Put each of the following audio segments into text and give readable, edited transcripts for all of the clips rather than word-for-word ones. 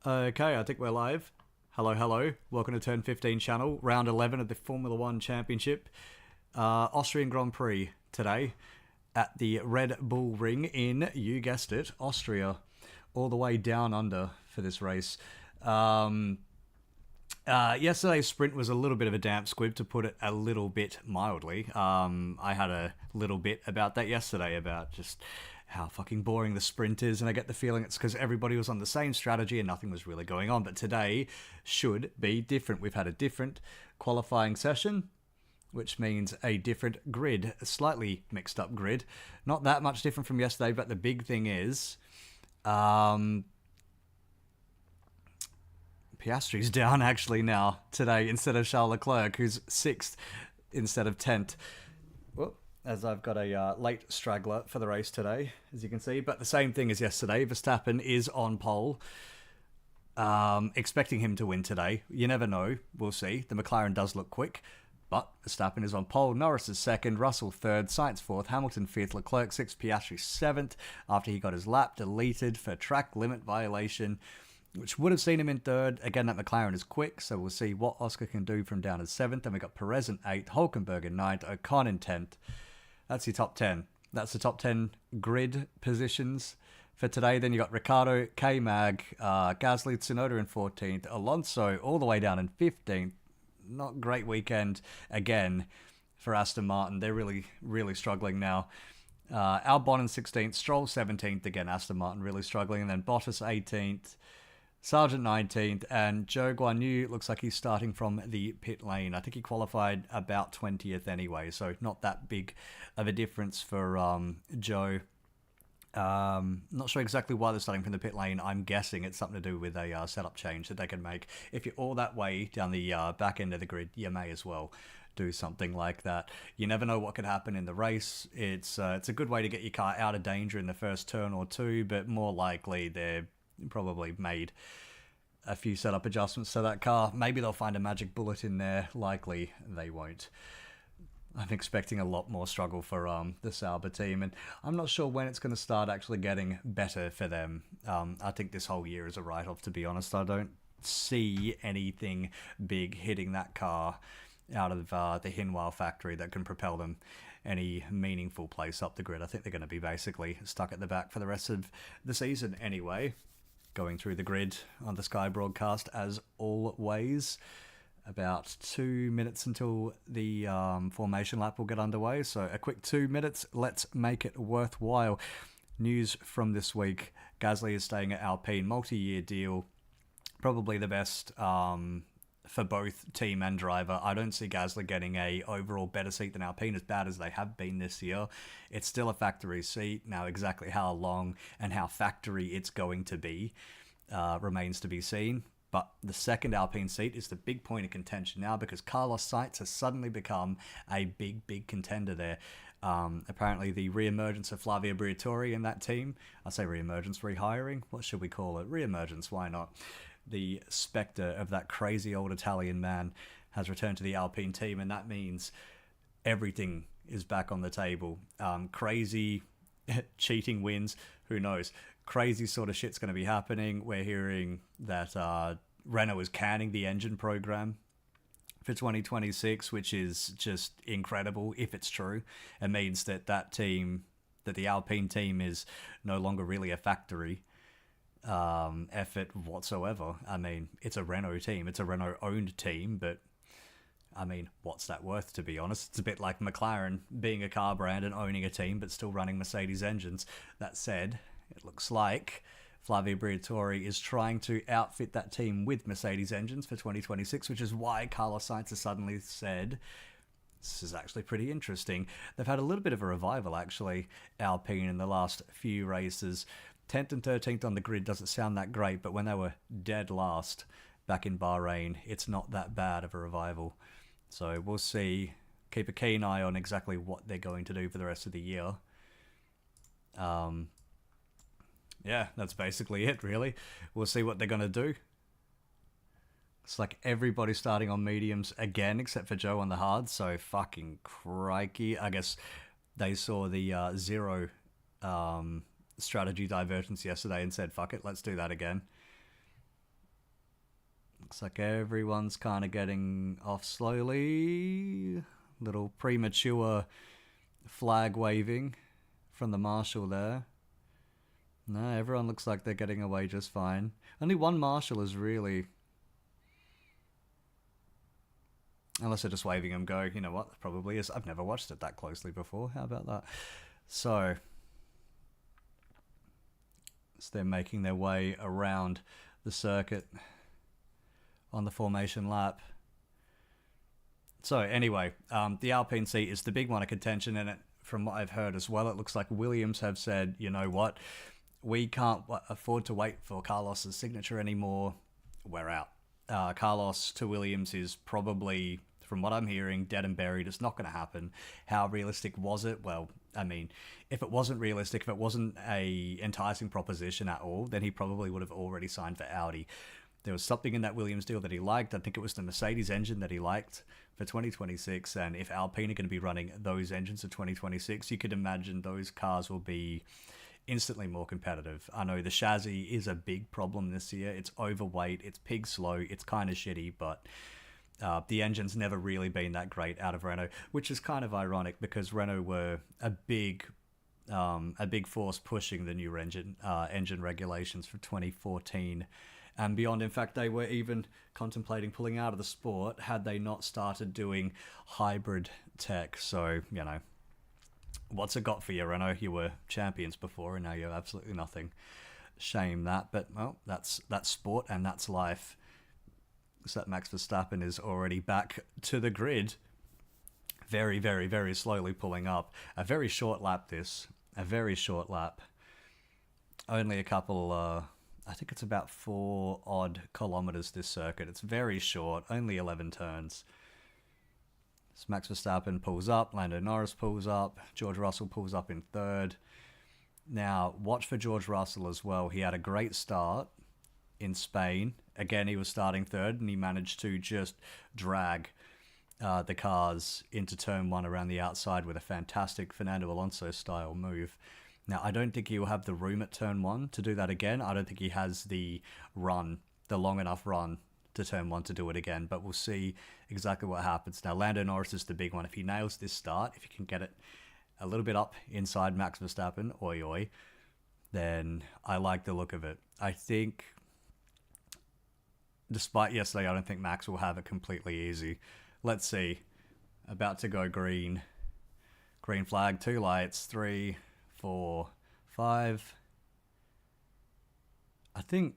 Okay, I think we're live. Hello, hello. Welcome to Turn15 channel, round 11 of the Formula One Championship. Austrian Grand Prix today at the Red Bull Ring in, you guessed it, Austria. All the way down under for this race. Yesterday's sprint was a little bit of a damp squib, to put it a little bit mildly. I had a little bit about that yesterday, about just how fucking boring the sprint is, and I get the feeling it's because everybody was on the same strategy and nothing was really going on. But today should be different. We've had a different qualifying session, which means a different grid, a slightly mixed up grid. Not that much different from yesterday, but the big thing is Piastri's down actually now today instead of Charles Leclerc, who's 6th instead of 10th. Well, as I've got a late straggler for the race today, as you can see. But the same thing as yesterday. Verstappen is on pole. Expecting him to win today. You never know. We'll see. The McLaren does look quick. But Verstappen is on pole. Norris is 2nd. Russell 3rd. Sainz 4th. Hamilton 5th. Leclerc 6th. Piastri 7th. After he got his lap deleted for track limit violation, which would have seen him in 3rd. Again, that McLaren is quick, so we'll see what Oscar can do from down as 7th. Then we got Perez in 8th, Hulkenberg in 9th, Ocon in 10th. That's your top 10. That's the top 10 grid positions for today. Then you got Ricciardo, K-Mag, Gasly, Tsunoda in 14th, Alonso all the way down in 15th. Not great weekend again for Aston Martin. They're really, really struggling now. Albon in 16th, Stroll 17th. Again, Aston Martin really struggling. And then Bottas 18th. Sargent 19th, and Zhou Guanyu looks like he's starting from the pit lane. I think he qualified about 20th anyway, so not that big of a difference for Zhou. Not sure exactly why they're starting from the pit lane. I'm guessing it's something to do with a setup change that they can make. If you're all that way down the back end of the grid, you may as well do something like that. You never know what could happen in the race. It's a good way to get your car out of danger in the first turn or two, but more likely they're probably made a few setup adjustments to that car. Maybe they'll find a magic bullet in there. Likely they won't. I'm expecting a lot more struggle for the Sauber team, and I'm not sure when it's going to start actually getting better for them. I think this whole year is a write-off, to be honest. I don't see anything big hitting that car out of the Hinwell factory that can propel them any meaningful place up the grid. I think they're going to be basically stuck at the back for the rest of the season anyway. Going through the grid on the Sky broadcast as always. About 2 minutes until the formation lap will get underway. So a quick 2 minutes. Let's make it worthwhile. News from this week. Gasly is staying at Alpine. Multi-year deal. Probably the best for both team and driver. I don't see Gasly getting a overall better seat than Alpine, as bad as they have been this year. It's still a factory seat. Now, exactly how long and how factory it's going to be remains to be seen. But the second Alpine seat is the big point of contention now, because Carlos Sainz has suddenly become a big, big contender there. Apparently the re-emergence of Flavio Briatore in that team. I say re-emergence, rehiring? What should we call it? Re-emergence, why not? The spectre of that crazy old Italian man has returned to the Alpine team, and that means everything is back on the table. Crazy cheating wins, who knows? Crazy sort of shit's going to be happening. We're hearing that Renault is canning the engine program for 2026, which is just incredible if it's true. It means that the Alpine team is no longer really a factory effort whatsoever. I mean, it's a Renault team. It's a Renault-owned team, but I mean, what's that worth, to be honest? It's a bit like McLaren being a car brand and owning a team, but still running Mercedes engines. That said, it looks like Flavio Briatore is trying to outfit that team with Mercedes engines for 2026, which is why Carlos Sainz has suddenly said, this is actually pretty interesting. They've had a little bit of a revival, actually, Alpine, in the last few races. 10th and 13th on the grid doesn't sound that great, but when they were dead last back in Bahrain, it's not that bad of a revival. So we'll see. Keep a keen eye on exactly what they're going to do for the rest of the year. Yeah, that's basically it, really. We'll see what they're going to do. It's like everybody's starting on mediums again, except for Joe on the hard, so fucking crikey. I guess they saw the zero strategy divergence yesterday and said, fuck it, let's do that again. Looks like everyone's kind of getting off slowly. Little premature flag waving from the marshal there. No, everyone looks like they're getting away just fine. Only one marshal is really... Unless they're just waving him go, you know what, probably is. I've never watched it that closely before. How about that? So they're making their way around the circuit on the formation lap. So anyway, the Alpine seat is the big one of contention in it. From what I've heard as well, it looks like Williams have said, you know what, we can't afford to wait for Carlos's signature anymore. We're out. Carlos to Williams is probably, from what I'm hearing, dead and buried. It's not going to happen. How realistic was it? Well, I mean, if it wasn't realistic, if it wasn't a enticing proposition at all, then he probably would have already signed for Audi. There was something in that Williams deal that he liked. I think it was the Mercedes engine that he liked for 2026. And if Alpine are going to be running those engines for 2026, you could imagine those cars will be instantly more competitive. I know the chassis is a big problem this year. It's overweight, it's pig slow, it's kind of shitty, but the engine's never really been that great out of Renault, which is kind of ironic because Renault were a big force pushing the new engine regulations for 2014 and beyond. In fact, they were even contemplating pulling out of the sport had they not started doing hybrid tech. So, you know, what's it got for you, Renault? You were champions before and now you have absolutely nothing. Shame that, but well, that's sport and that's life. So that Max Verstappen is already back to the grid. Very, very, very slowly pulling up. A very short lap this. A very short lap. Only a couple, I think it's about 4 odd kilometers this circuit. It's very short, only 11 turns. So Max Verstappen pulls up, Lando Norris pulls up, George Russell pulls up in third. Now, watch for George Russell as well. He had a great start in Spain. Again, he was starting third, and he managed to just drag the cars into turn 1 around the outside with a fantastic Fernando Alonso-style move. Now, I don't think he will have the room at turn 1 to do that again. I don't think he has the long enough run to turn 1 to do it again, but we'll see exactly what happens. Now, Lando Norris is the big one. If he nails this start, if he can get it a little bit up inside Max Verstappen, oi oi, then I like the look of it. I think, despite yesterday, I don't think Max will have it completely easy. Let's see. About to go green. Green flag, 2 lights, 3, 4, 5. I think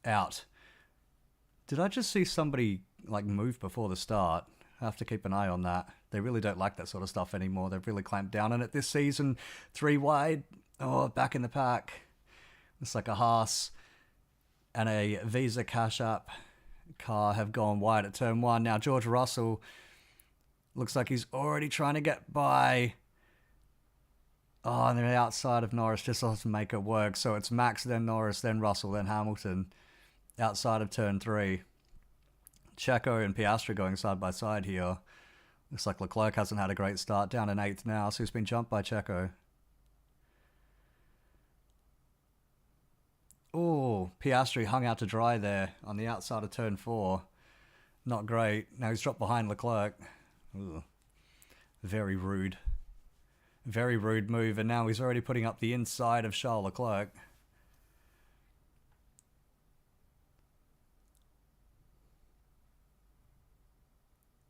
out. Did I just see somebody like move before the start? I have to keep an eye on that. They really don't like that sort of stuff anymore. They've really clamped down on it this season. 3 wide. Oh, back in the pack. It's like a Haas and a Visa Cash App car have gone wide at turn 1. Now George Russell looks like he's already trying to get by. Oh, and they're outside of Norris, just has to make it work. So it's Max, then Norris, then Russell, then Hamilton outside of turn 3. Checo and Piastri going side by side here. Looks like Leclerc hasn't had a great start, down in 8th now, so he's been jumped by Checo. Oh, Piastri hung out to dry there on the outside of turn 4. Not great. Now he's dropped behind Leclerc. Ooh. Very rude. Very rude move, and now he's already putting up the inside of Charles Leclerc.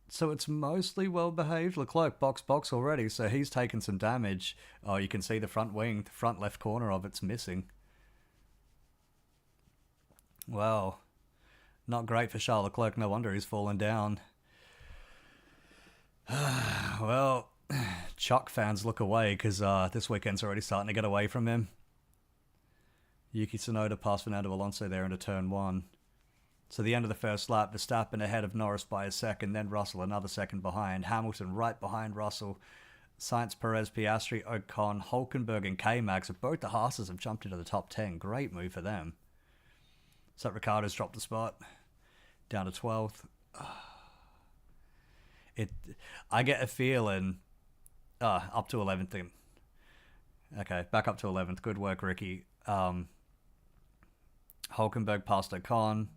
So it's mostly well behaved. Leclerc box already, so he's taken some damage. Oh, you can see the front wing, the front left corner of it's missing. Well, not great for Charles Leclerc. No wonder he's fallen down. Well, Chuck fans look away because this weekend's already starting to get away from him. Yuki Tsunoda passed Fernando Alonso there into turn 1. So the end of the first lap, Verstappen ahead of Norris by a second, then Russell another second behind. Hamilton right behind Russell. Sainz, Perez, Piastri, Ocon, Hulkenberg and K-Mag. So both the Haas's have jumped into the top 10. Great move for them. So Ricciardo's dropped a spot. Down to 12th. I get a feeling... up to 11th. Okay, back up to 11th. Good work, Ricky. Hulkenberg passed Ocon.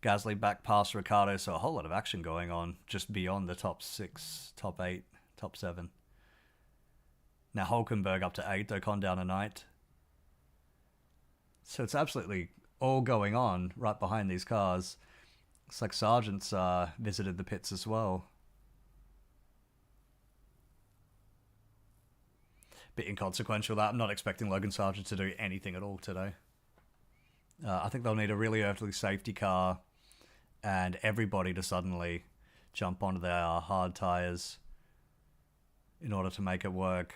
Gasly back past Ricciardo, so a whole lot of action going on just beyond the top 6, top 8, top 7. Now Hulkenberg up to 8, Ocon down to 9. So it's absolutely all going on right behind these cars. Looks like Sargent's visited the pits as well. Bit inconsequential that. I'm not expecting Logan Sargent to do anything at all today. I think they'll need a really early safety car and everybody to suddenly jump onto their hard tyres in order to make it work.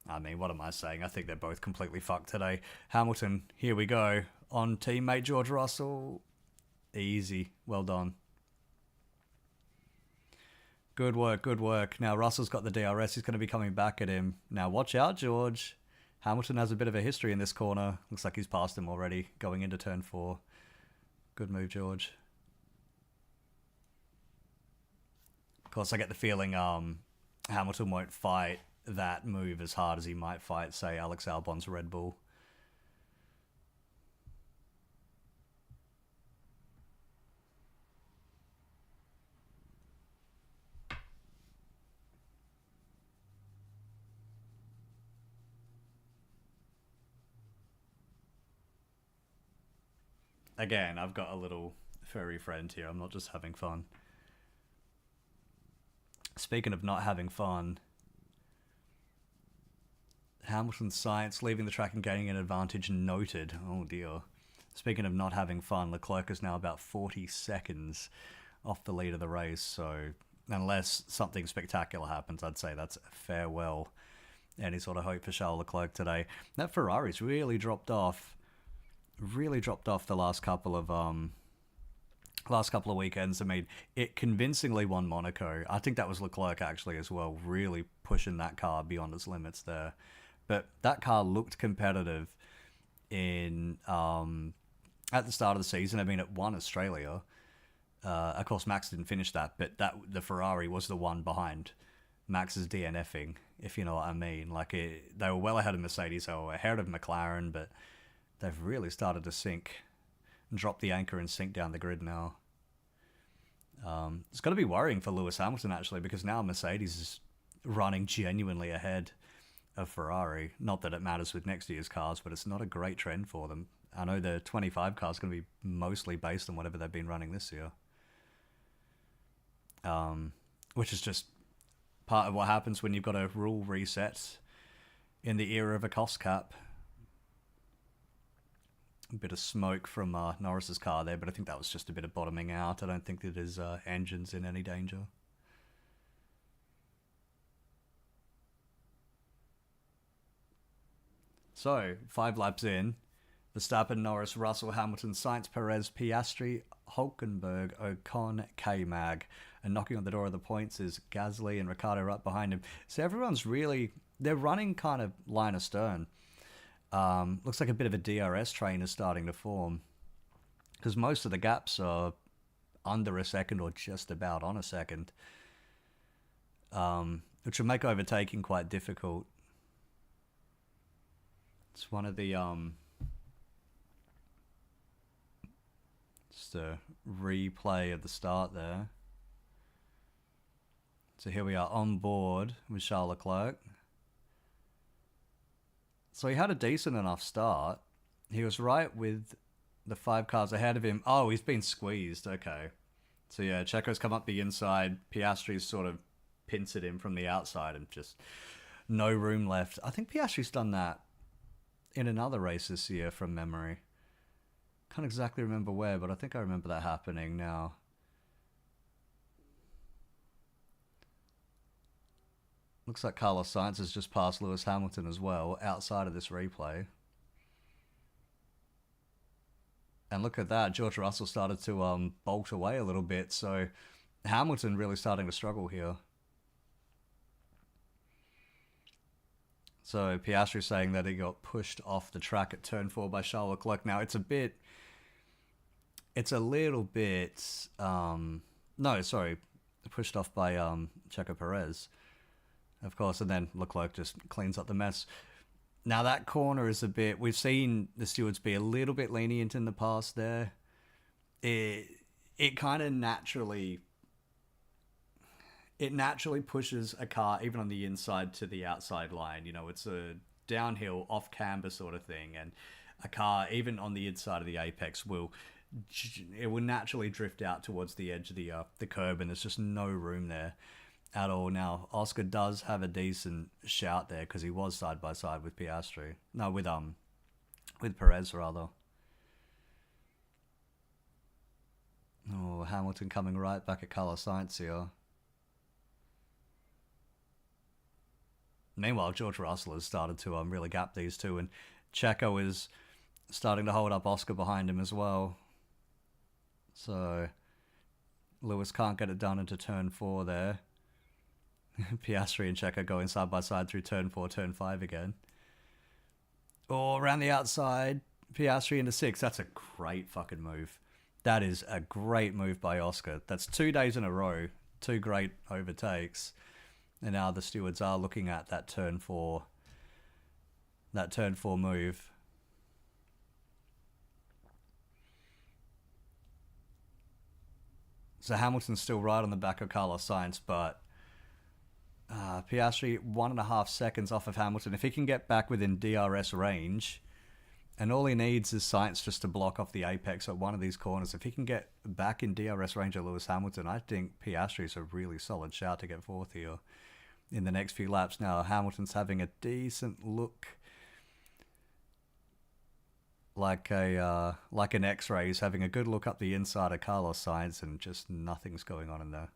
I mean, what am I saying? I think they're both completely fucked today. Hamilton, here we go. On teammate George Russell. Easy. Well done. Good work, good work. Now Russell's got the DRS. He's going to be coming back at him. Now watch out, George. Hamilton has a bit of a history in this corner. Looks like he's passed him already going into turn 4. Good move, George. Of course, I get the feeling Hamilton won't fight that move as hard as he might fight, say, Alex Albon's Red Bull. Again, I've got a little furry friend here. I'm not just having fun. Speaking of not having fun, Hamilton's Sainz leaving the track and gaining an advantage noted. Oh dear. Speaking of not having fun, Leclerc is now about 40 seconds off the lead of the race, so unless something spectacular happens, I'd say that's farewell. Any sort of hope for Charles Leclerc today. That Ferrari's really dropped off the last couple of weekends. I mean, it convincingly won Monaco. I think that was Leclerc actually as well, really pushing that car beyond its limits there. But that car looked competitive in at the start of the season. I mean, it won Australia. Of course, Max didn't finish that, but the Ferrari was the one behind Max's DNFing, if you know what I mean. Like, they were well ahead of Mercedes, they were ahead of McLaren, but they've really started to sink and drop the anchor and sink down the grid now. It's got to be worrying for Lewis Hamilton, actually, because now Mercedes is running genuinely ahead of Ferrari. Not that it matters with next year's cars, but it's not a great trend for them. I know the 25 car is going to be mostly based on whatever they've been running this year. Which is just part of what happens when you've got a rule reset in the era of a cost cap. A bit of smoke from Norris's car there, but I think that was just a bit of bottoming out. I don't think that his engine's in any danger. So, 5 laps in, Verstappen, Norris, Russell, Hamilton, Sainz, Perez, Piastri, Hulkenberg, Ocon, K-Mag. And knocking on the door of the points is Gasly and Ricciardo right behind him. So everyone's really, they're running kind of line astern. Looks like a bit of a DRS train is starting to form, because most of the gaps are under a second or just about on a second, which will make overtaking quite difficult. It's one of the just a replay of the start there. So here we are on board with Charles Leclerc. So he had a decent enough start. He was right with the 5 cars ahead of him. Oh, he's been squeezed. Okay. So yeah, Checo's come up the inside. Piastri's sort of pincered him from the outside and just no room left. I think Piastri's done that in another race this year from memory. Can't exactly remember where, but I think I remember that happening now. Looks like Carlos Sainz has just passed Lewis Hamilton as well, outside of this replay. And look at that, George Russell started to bolt away a little bit, so Hamilton really starting to struggle here. So Piastri saying that he got pushed off the track at turn 4 by Charles Leclerc. Now it's a little bit, pushed off by Checo Perez. Of course, and then Leclerc just cleans up the mess. Now that corner is a bit... We've seen the stewards be a little bit lenient in the past there. it it kind of naturally pushes a car even on the inside to the outside line. You know, it's a downhill off camber sort of thing, and a car even on the inside of the apex will naturally drift out towards the edge of the curb, and there's just no room there at all. Now Oscar does have a decent shout there because he was side by side with Piastri. No, with Perez rather. Oh, Hamilton coming right back at Carlos Sainz here. Meanwhile, George Russell has started to really gap these two, and Checo is starting to hold up Oscar behind him as well. So Lewis can't get it done into turn 4 there. Piastri and Checo going side by side through turn 4, turn 5 again. Oh, around the outside, Piastri into 6. That's a great fucking move. That is a great move by Oscar. That's 2 days in a row. 2 great overtakes. And now the stewards are looking at that turn 4 move. So Hamilton's still right on the back of Carlos Sainz, but Piastri 1.5 seconds off of Hamilton. If he can get back within DRS range, and all he needs is Sainz just to block off the apex at one of these corners. If he can get back in DRS range of Lewis Hamilton, I think Piastri is a really solid shout to get 4th here in the next few laps. Now Hamilton's having a decent look, like an X-ray. He's having a good look up the inside of Carlos Sainz, and just nothing's going on in there.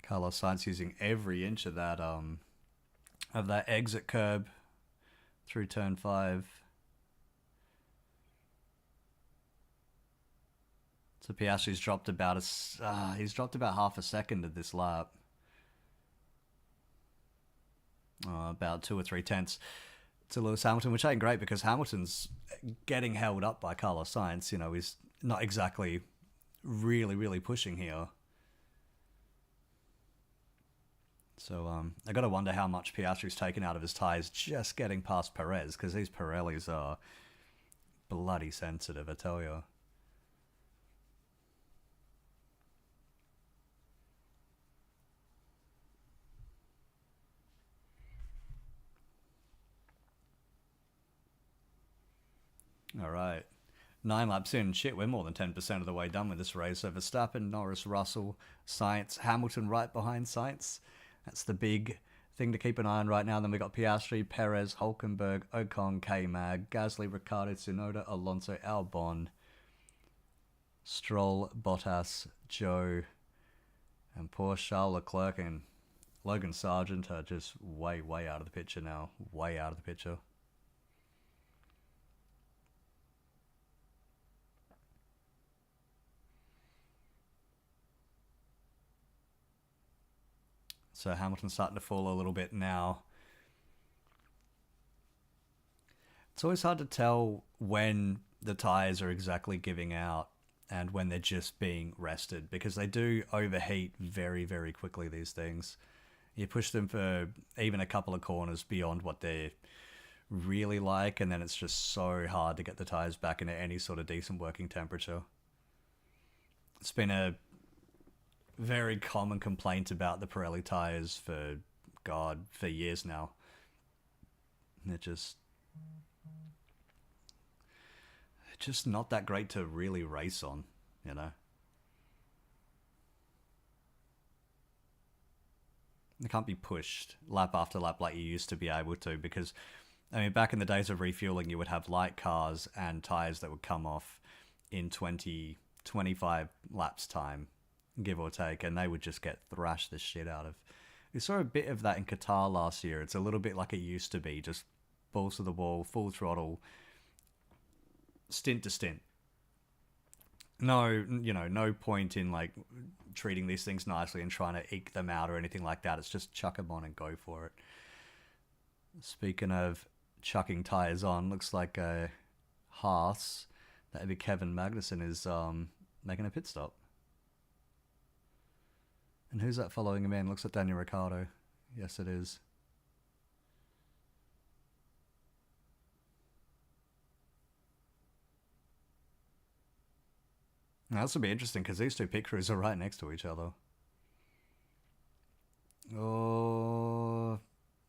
Carlos Sainz using every inch of that exit curb through turn 5. So Piastri's dropped about half a second of this lap. About 2 or 3 tenths to Lewis Hamilton, which ain't great because Hamilton's getting held up by Carlos Sainz. You know, he's not exactly really pushing here. So I got to wonder how much Piastri's taken out of his tyres just getting past Perez, because these Pirellis are bloody sensitive, I tell you. All right. 9 laps in. Shit, we're more than 10% of the way done with this race. So Verstappen, Norris, Russell, Sainz, Hamilton right behind Sainz. That's the big thing to keep an eye on right now. Then we got Piastri, Perez, Hulkenberg, Ocon, K-Mag, Gasly, Ricciardo, Tsunoda, Alonso, Albon, Stroll, Bottas, Joe, and poor Charles Leclerc and Logan Sargent are just way out of the picture now. Way out of the picture. So Hamilton's starting to fall a little bit now. It's always hard to tell when the tyres are exactly giving out and when they're just being rested, because they do overheat very quickly, these things. You push them for even a couple of corners beyond what they're really like, and then it's just so hard to get the tyres back into any sort of decent working temperature. It's been a very common complaint about the Pirelli tyres for years now. They're just not that great to really race on, you know. They can't be pushed lap after lap like you used to be able to, because, I mean, back in the days of refueling, you would have light cars and tyres that would come off in 20-25 laps time, give or take, and they would just get thrashed the shit out of. We saw a bit of that in Qatar last year. It's a little bit like it used to be, just balls to the wall, full throttle, stint to stint. No, no point in like treating these things nicely and trying to eke them out or anything like that. It's just chuck them on and go for it. Speaking of chucking tyres on, looks like Haas, that'd be Kevin Magnussen, is making a pit stop. And And who's that following him in? Looks like Daniel Ricciardo. Yes, it is. Now, this will be interesting because these two pit crews are right next to each other. Oh,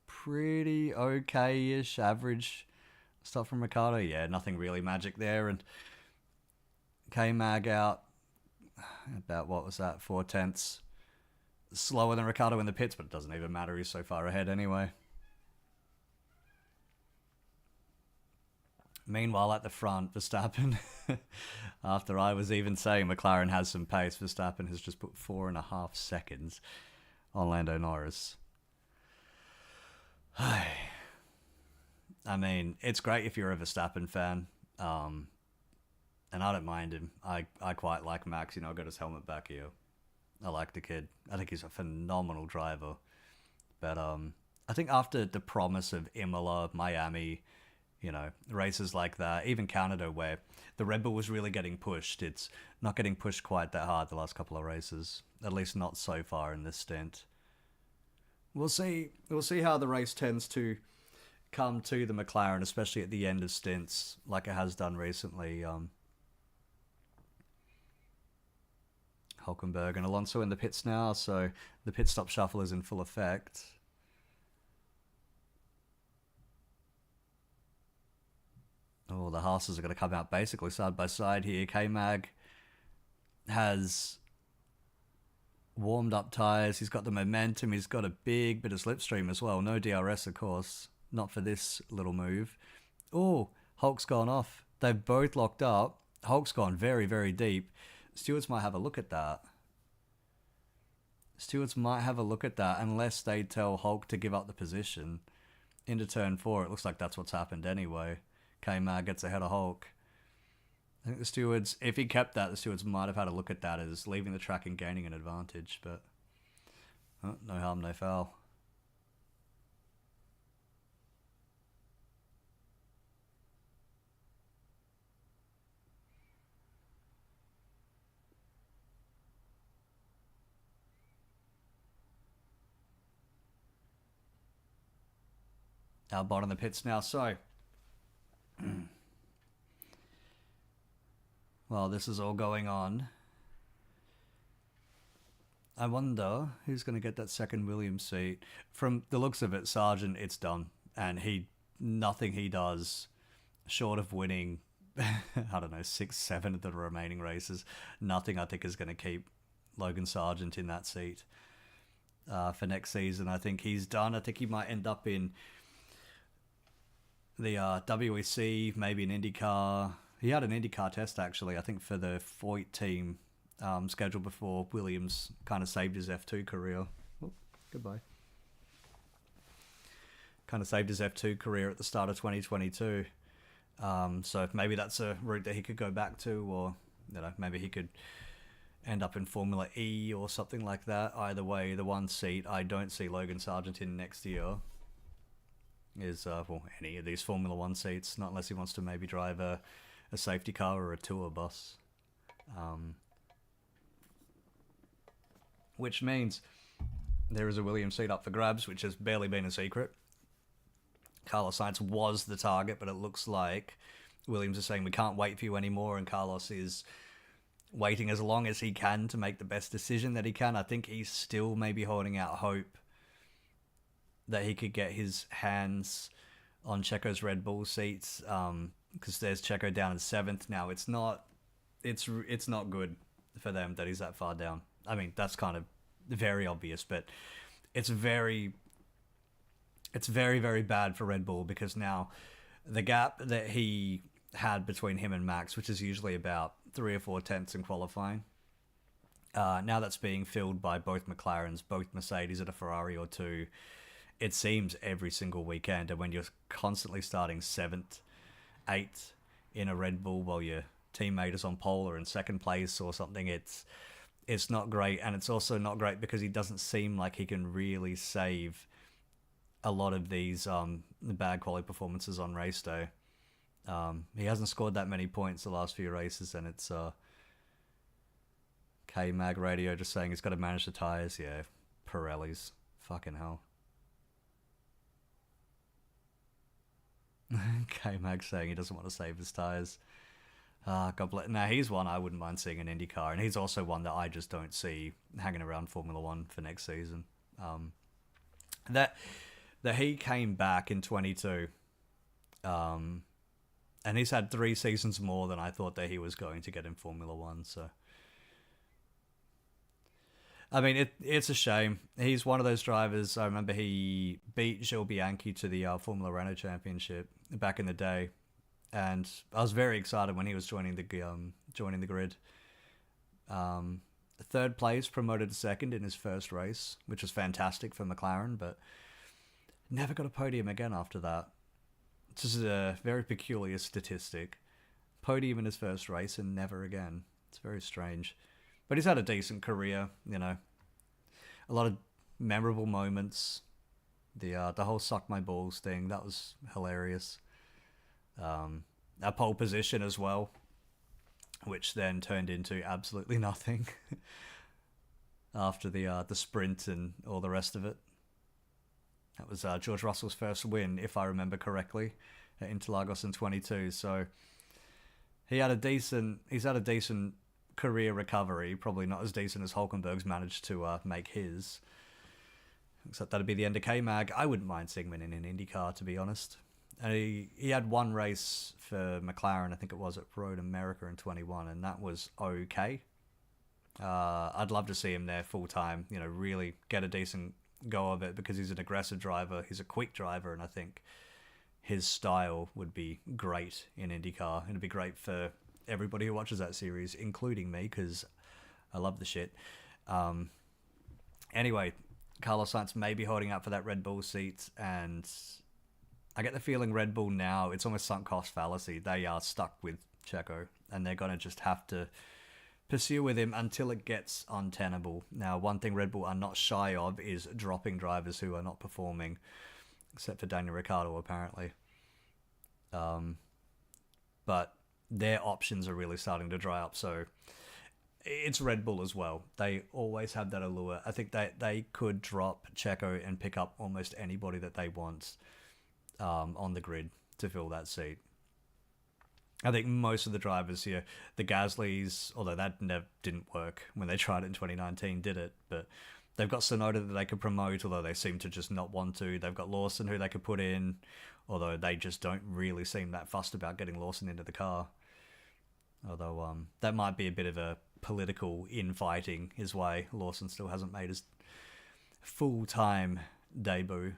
pretty okay-ish, average stuff from Ricciardo. Yeah, nothing really magic there. And K-Mag out about, what was that, 4/10 slower than Ricciardo in the pits, but it doesn't even matter. He's so far ahead anyway. Meanwhile, at the front, Verstappen, after I was even saying McLaren has some pace, Verstappen has just put 4.5 seconds on Lando Norris. I mean, it's great if you're a Verstappen fan, and I don't mind him. I quite like Max. You know, I got his helmet back here. I like the kid. I think he's a phenomenal driver. But I think after the promise of Imola, Miami, you know, races like that, even Canada, where the Red Bull was really getting pushed, it's not getting pushed quite that hard the last couple of races. At least not so far in this stint. We'll see. We'll see how the race tends to come to the McLaren, especially at the end of stints, like it has done recently. Hulkenberg and Alonso in the pits now, so the pit stop shuffle is in full effect. Oh, the Haas's are going to come out basically side by side here. K-Mag has warmed up tyres. He's got the momentum. He's got a big bit of slipstream as well. No DRS, of course. Not for this little move. Oh, Hulk's gone off. They've both locked up. Hulk's gone very, very deep. Stewards might have a look at that. Stewards might have a look at that unless they tell Hulk to give up the position. Into turn 4, it looks like that's what's happened anyway. K-Mag gets ahead of Hulk. I think the stewards, if he kept that, the stewards might have had a look at that as leaving the track and gaining an advantage, but no harm, no foul. Albon in the pits now, so while this is all going on, I wonder who's going to get that second Williams seat. From the looks of it, Sargent, it's done. And nothing he does short of winning, I don't know, 6, 7 of the remaining races, nothing I think is going to keep Logan Sargent in that seat for next season. I think he's done. I think he might end up in the WEC, maybe an IndyCar. He had an IndyCar test, actually, I think, for the Foyt team scheduled before Williams kind of saved his F2 career. Oh, goodbye. Kind of saved his F2 career at the start of 2022. So maybe that's a route that he could go back to, or maybe he could end up in Formula E or something like that. Either way, the one seat I don't see Logan Sargent in next year is any of these Formula 1 seats, not unless he wants to maybe drive a safety car or a tour bus. Which means there is a Williams seat up for grabs, which has barely been a secret. Carlos Sainz was the target, but it looks like Williams is saying we can't wait for you anymore, and Carlos is waiting as long as he can to make the best decision that he can. I think he's still maybe holding out hope that he could get his hands on Checo's Red Bull seats, because there's Checo down in 7th now. It's not good for them that he's that far down. I mean, that's kind of very obvious, but it's very, very bad for Red Bull, because now the gap that he had between him and Max, which is usually about 3 or 4 tenths in qualifying, now that's being filled by both McLarens, both Mercedes and a Ferrari or two. It seems every single weekend, and when you're constantly starting 7th, 8th in a Red Bull while your teammate is on pole or in 2nd place or something, it's not great. And it's also not great because he doesn't seem like he can really save a lot of these bad quality performances on race day. He hasn't scored that many points the last few races, and it's K-Mag Radio just saying he's got to manage the tyres. Yeah, Pirellis. Fucking hell. K-Mag saying he doesn't want to save his tyres. God bless. Now, he's one I wouldn't mind seeing in IndyCar, and he's also one that I just don't see hanging around Formula One for next season. That he came back in 22, and he's had 3 seasons more than I thought that he was going to get in Formula One. So, I mean, it's a shame. He's one of those drivers. I remember he beat Gilles Bianchi to the Formula Renault Championship back in the day. And I was very excited when he was joining the grid. 3rd place, promoted to 2nd in his first race, which was fantastic for McLaren, but never got a podium again after that. It's just a very peculiar statistic. Podium in his first race and never again. It's very strange. But he's had a decent career, you know. A lot of memorable moments. The whole suck my balls thing, that was hilarious. A pole position as well, which then turned into absolutely nothing after the sprint and all the rest of it. That was George Russell's first win, if I remember correctly, at Interlagos in 22. So he's had a decent career recovery, probably not as decent as Hulkenberg's managed to make his. Except that'd be the end of K-Mag. I wouldn't mind seeing him in an IndyCar, to be honest. And he had one race for McLaren, I think it was at Road America in 21, and that was okay. I'd love to see him there full time, you know, really get a decent go of it, because he's an aggressive driver, he's a quick driver, and I think his style would be great in IndyCar. It'd be great for everybody who watches that series, including me, because I love the shit. Anyway, Carlos Sainz may be holding out for that Red Bull seat, and I get the feeling Red Bull now, it's almost sunk cost fallacy. They are stuck with Checo, and they're going to just have to pursue with him until it gets untenable. Now, one thing Red Bull are not shy of is dropping drivers who are not performing, except for Daniel Ricciardo, apparently. But their options are really starting to dry up, so it's Red Bull as well. They always have that allure. I think they could drop Checo and pick up almost anybody that they want on the grid to fill that seat. I think most of the drivers here, the Gasly's, although that didn't work when they tried it in 2019, did it? But they've got Tsunoda that they could promote, although they seem to just not want to. They've got Lawson who they could put in, although they just don't really seem that fussed about getting Lawson into the car. Although that might be a bit of a political infighting his way. Lawson still hasn't made his full-time debut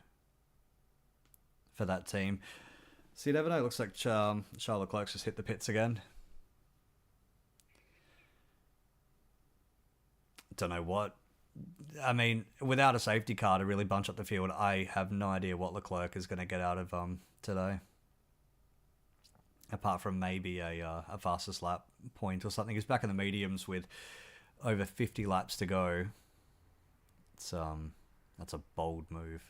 for that team. So you never know. It looks like Charles Leclerc's just hit the pits again. Don't know what. I mean, without a safety car to really bunch up the field, I have no idea what Leclerc is going to get out of today. Apart from maybe a fastest lap point or something. He's back in the mediums with over 50 laps to go. It's that's a bold move.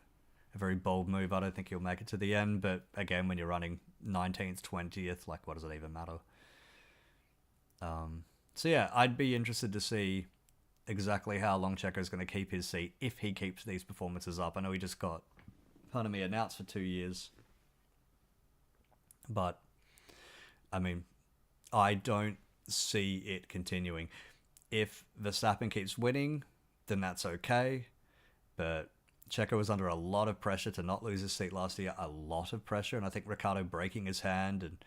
A very bold move. I don't think he'll make it to the end, but again, when you're running 19th, 20th, like, what does it even matter? So yeah, I'd be interested to see exactly how long Checo's going to keep his seat if he keeps these performances up. I know he just got, announced for 2 years. But, I mean, I don't see it continuing. If Verstappen keeps winning, then that's okay. But Checo was under a lot of pressure to not lose his seat last year. A lot of pressure. And I think Ricciardo breaking his hand and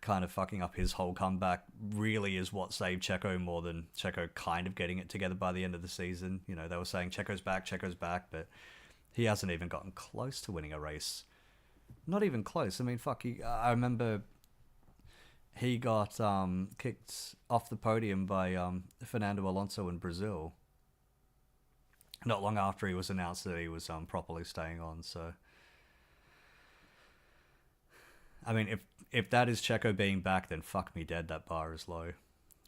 kind of fucking up his whole comeback really is what saved Checo more than Checo kind of getting it together by the end of the season. You know, they were saying Checo's back, but he hasn't even gotten close to winning a race. Not even close. I mean, I remember he got kicked off the podium by Fernando Alonso in Brazil. Not long after he was announced that he was properly staying on. So, I mean, if that is Checo being back, then fuck me dead, that bar is low.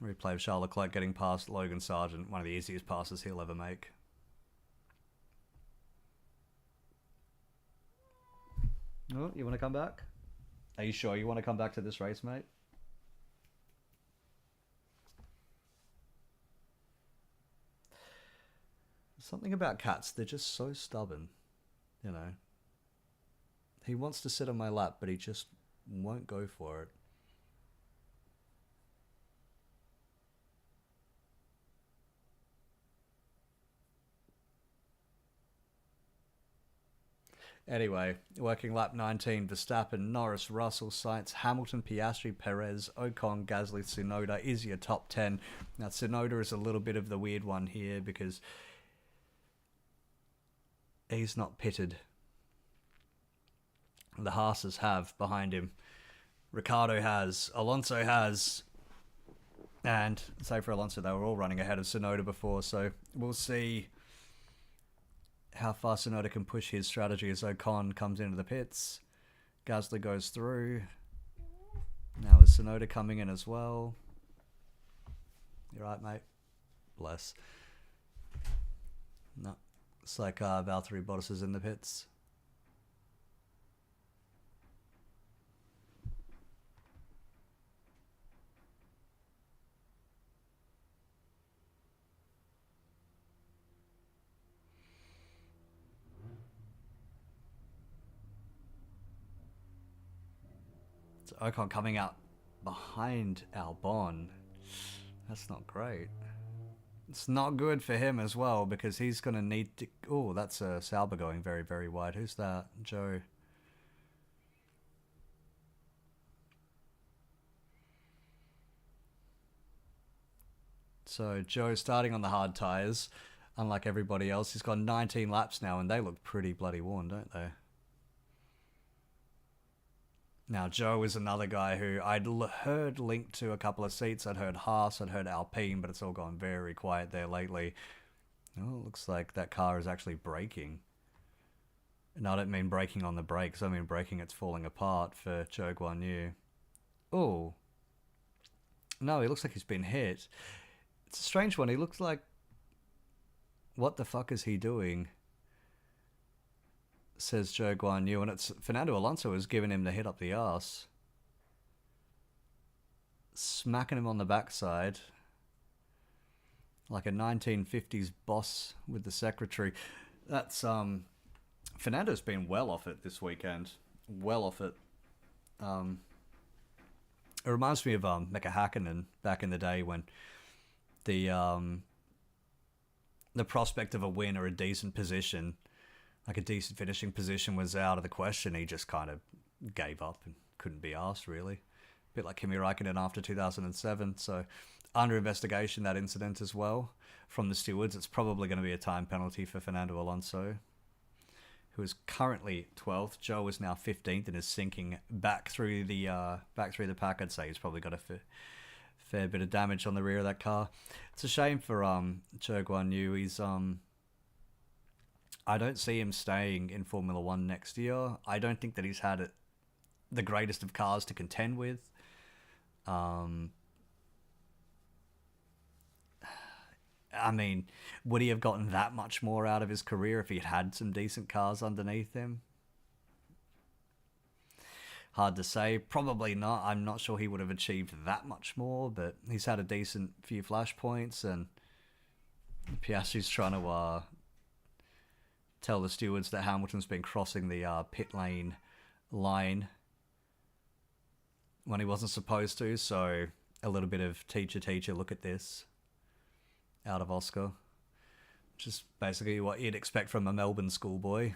Replay of Charles Leclerc getting past Logan Sargent, one of the easiest passes he'll ever make. Oh, you want to come back? Are you sure you want to come back to this race, mate? Something about cats, they're just so stubborn, you know. He wants to sit on my lap, but he just won't go for it. Anyway, working lap 19, Verstappen, Norris, Russell, Sainz, Hamilton, Piastri, Perez, Ocon, Gasly, Tsunoda is your top 10. Now, Tsunoda is a little bit of the weird one here because he's not pitted. The Haas's have behind him. Ricciardo has, Alonso has, and say for Alonso, they were all running ahead of Tsunoda before, so we'll see how far Tsunoda can push his strategy as Ocon comes into the pits. Gasly goes through. Now is Tsunoda coming in as well? You right, mate? Bless. No. It's like Valtteri Bottas is in the pits. It's Ocon coming out behind Albon. That's not great. It's not good for him as well because he's going to need to... Oh, that's Sauber going very, very wide. Who's that? Joe. So Joe starting on the hard tyres. Unlike everybody else, he's got 19 laps now and they look pretty bloody worn, don't they? Now, Joe is another guy who I'd heard linked to a couple of seats. I'd heard Haas, I'd heard Alpine, but it's all gone very quiet there lately. Oh, it looks like that car is actually braking. And I don't mean braking on the brakes, I mean braking it's falling apart for Zhou Guanyu. Oh. No, he looks like he's been hit. It's a strange one. He looks like... What the fuck is he doing? Says Zhou Guanyu, and it's Fernando Alonso has given him the hit up the arse. Smacking him on the backside. Like a 1950s boss with the secretary. That's, Fernando's been well off it this weekend. Well off it. It reminds me of Mika Hakkinen back in the day when the prospect of a win or a decent position, like a decent finishing position, was out of the question. He just kind of gave up and couldn't be asked, really. A bit like Kimi Räikkönen after 2007. So under investigation, that incident as well from the stewards. It's probably going to be a time penalty for Fernando Alonso, who is currently 12th. Joe is now 15th and is sinking back through the pack. I'd say he's probably got a fair bit of damage on the rear of that car. It's a shame for Zhou Guanyu. He's I don't see him staying in Formula 1 next year. I don't think that he's had the greatest of cars to contend with. I mean, would he have gotten that much more out of his career if he had some decent cars underneath him? Hard to say. Probably not. I'm not sure he would have achieved that much more, but he's had a decent few flashpoints, and Piastri's trying to tell the stewards that Hamilton's been crossing the pit lane line when he wasn't supposed to, so a little bit of teacher, look at this out of Oscar. Just basically what you'd expect from a Melbourne schoolboy.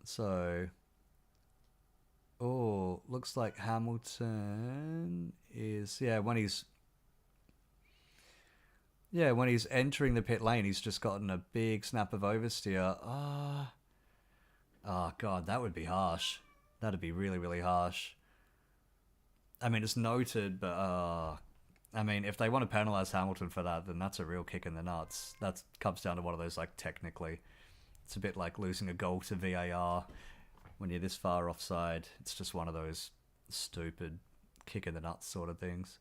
So, oh, looks like Hamilton is, when he's entering the pit lane, he's just gotten a big snap of oversteer. Oh, God, that would be harsh. That'd be really, really harsh. I mean, it's noted, but, I mean, if they want to penalise Hamilton for that, then that's a real kick in the nuts. That comes down to one of those, like, technically. It's a bit like losing a goal to VAR when you're this far offside. It's just one of those stupid kick in the nuts sort of things.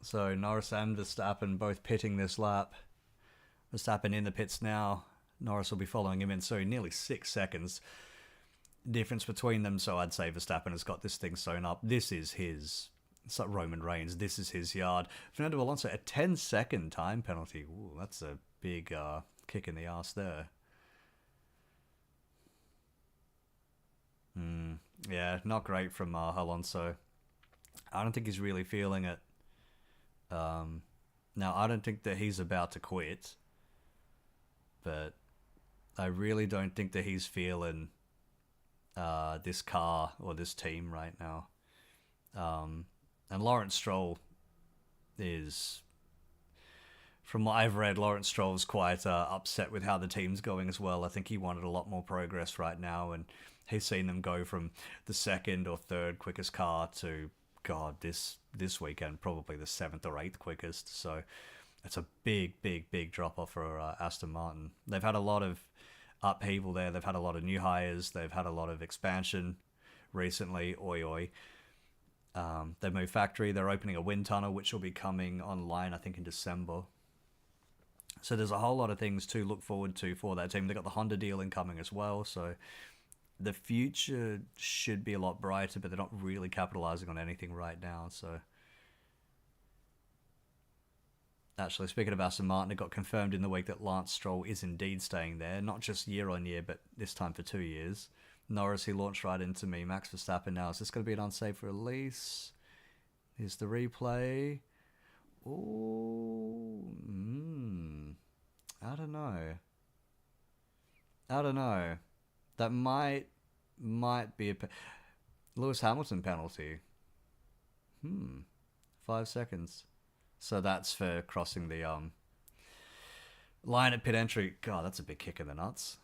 So Norris and Verstappen both pitting this lap. Verstappen in the pits now. Norris will be following him in, so nearly 6 seconds difference between them. So I'd say Verstappen has got this thing sewn up. This is his. It's like Roman Reigns. This is his yard. Fernando Alonso, a 10-second time penalty. Ooh, that's a big kick in the ass there. Yeah, not great from Alonso. I don't think he's really feeling it. Now, I don't think that he's about to quit, but I really don't think that he's feeling this car or this team right now. And Lawrence Stroll is, from what I've read, Lawrence Stroll's quite upset with how the team's going as well. I think he wanted a lot more progress right now, and he's seen them go from the second or third quickest car to, God, this weekend, probably the 7th or 8th quickest. So it's a big drop off for Aston Martin. They've had a lot of upheaval there. They've had a lot of new hires. They've had a lot of expansion recently. Oi. They moved factory. They're opening a wind tunnel, which will be coming online, I think, in December. So there's a whole lot of things to look forward to for that team. They've got the Honda deal incoming as well. So the future should be a lot brighter, but they're not really capitalizing on anything right now. So actually, speaking of Aston Martin, it got confirmed in the week that Lance Stroll is indeed staying there, not just year on year, but this time for 2 years. Norris, he launched right into me. Max Verstappen now. Is this going to be an unsafe release? Here's the replay. Ooh, I don't know. That might be a Lewis Hamilton penalty. 5 seconds. So that's for crossing the line at pit entry. God, that's a big kick in the nuts.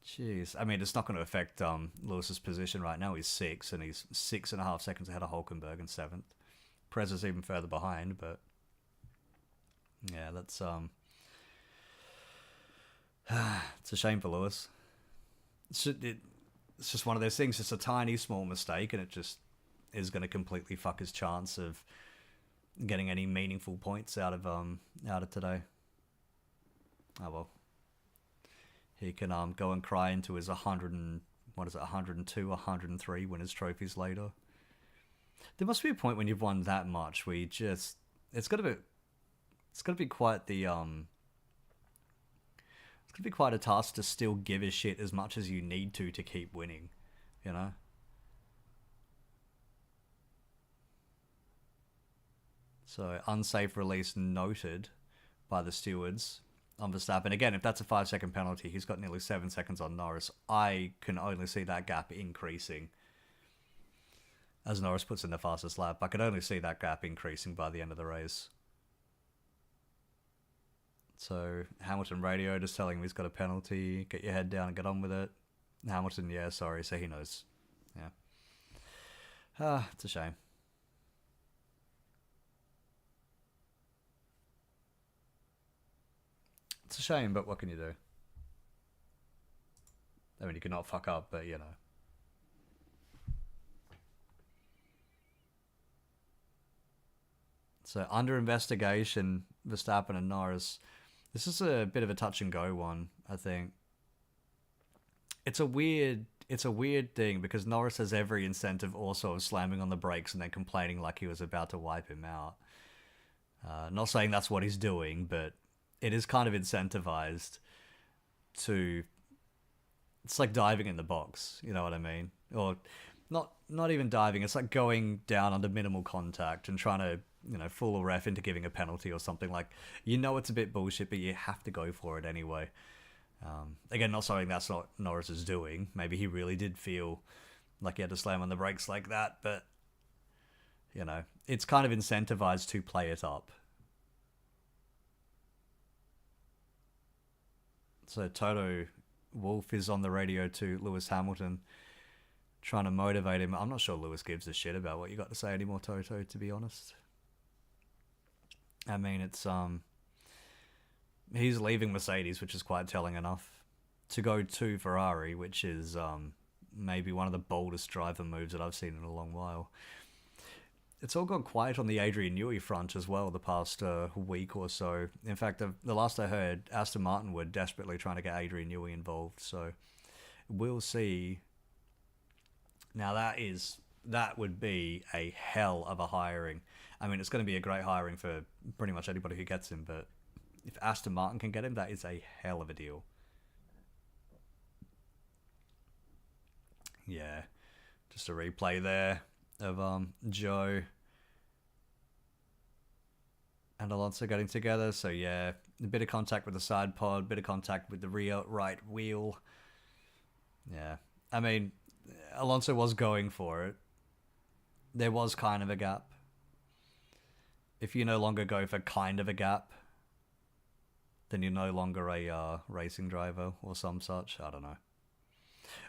Jeez. I mean, it's not going to affect Lewis's position right now. He's 6, and he's 6.5 seconds ahead of Hulkenberg in 7th. Perez is even further behind, but yeah, that's it's a shame for Lewis. It's just one of those things. It's a tiny, small mistake, and it just is going to completely fuck his chance of getting any meaningful points out of today. Oh well. He can go and cry into his 102, 103 winners trophies later. There must be a point when you've won that much where you just it's gonna be quite the it's gonna be quite a task to still give a shit as much as you need to keep winning, you know? So unsafe release noted by the stewards on Verstappen. Again, if that's a 5-second penalty, he's got nearly 7 seconds on Norris. I can only see that gap increasing as Norris puts in the fastest lap. I could only see that gap increasing by the end of the race. So Hamilton radio just telling him he's got a penalty. Get your head down and get on with it. Hamilton, yeah, sorry. So he knows. Yeah. It's a shame. It's a shame, but what can you do? I mean, you cannot fuck up, but you know. So under investigation, Verstappen and Norris. This is a bit of a touch and go one, I think. It's a weird thing because Norris has every incentive also of slamming on the brakes and then complaining like he was about to wipe him out. Not saying that's what he's doing, but it is kind of incentivized to... It's like diving in the box, you know what I mean? Or not even diving, it's like going down under minimal contact and trying to, you know, fool a ref into giving a penalty or something. Like, you know it's a bit bullshit, but you have to go for it anyway. Again, not saying that's what Norris is doing. Maybe he really did feel like he had to slam on the brakes like that, but, you know, it's kind of incentivized to play it up. So Toto Wolff is on the radio to Lewis Hamilton, trying to motivate him. I'm not sure Lewis gives a shit about what you got to say anymore, Toto, to be honest. I mean, it's he's leaving Mercedes, which is quite telling enough, to go to Ferrari, which is maybe one of the boldest driver moves that I've seen in a long while. it's all gone quiet on the Adrian Newey front as well the past week or so. In fact, the last I heard, Aston Martin were desperately trying to get Adrian Newey involved. So we'll see. Now that would be a hell of a hiring. I mean, it's going to be a great hiring for pretty much anybody who gets him. But if Aston Martin can get him, that is a hell of a deal. Yeah, just a replay there of Joe and Alonso getting together. So yeah, a bit of contact with the side pod, bit of contact with the rear right wheel. Yeah, I mean, Alonso was going for it. There was kind of a gap. If you no longer go for kind of a gap, then you're no longer a racing driver or some such. I don't know.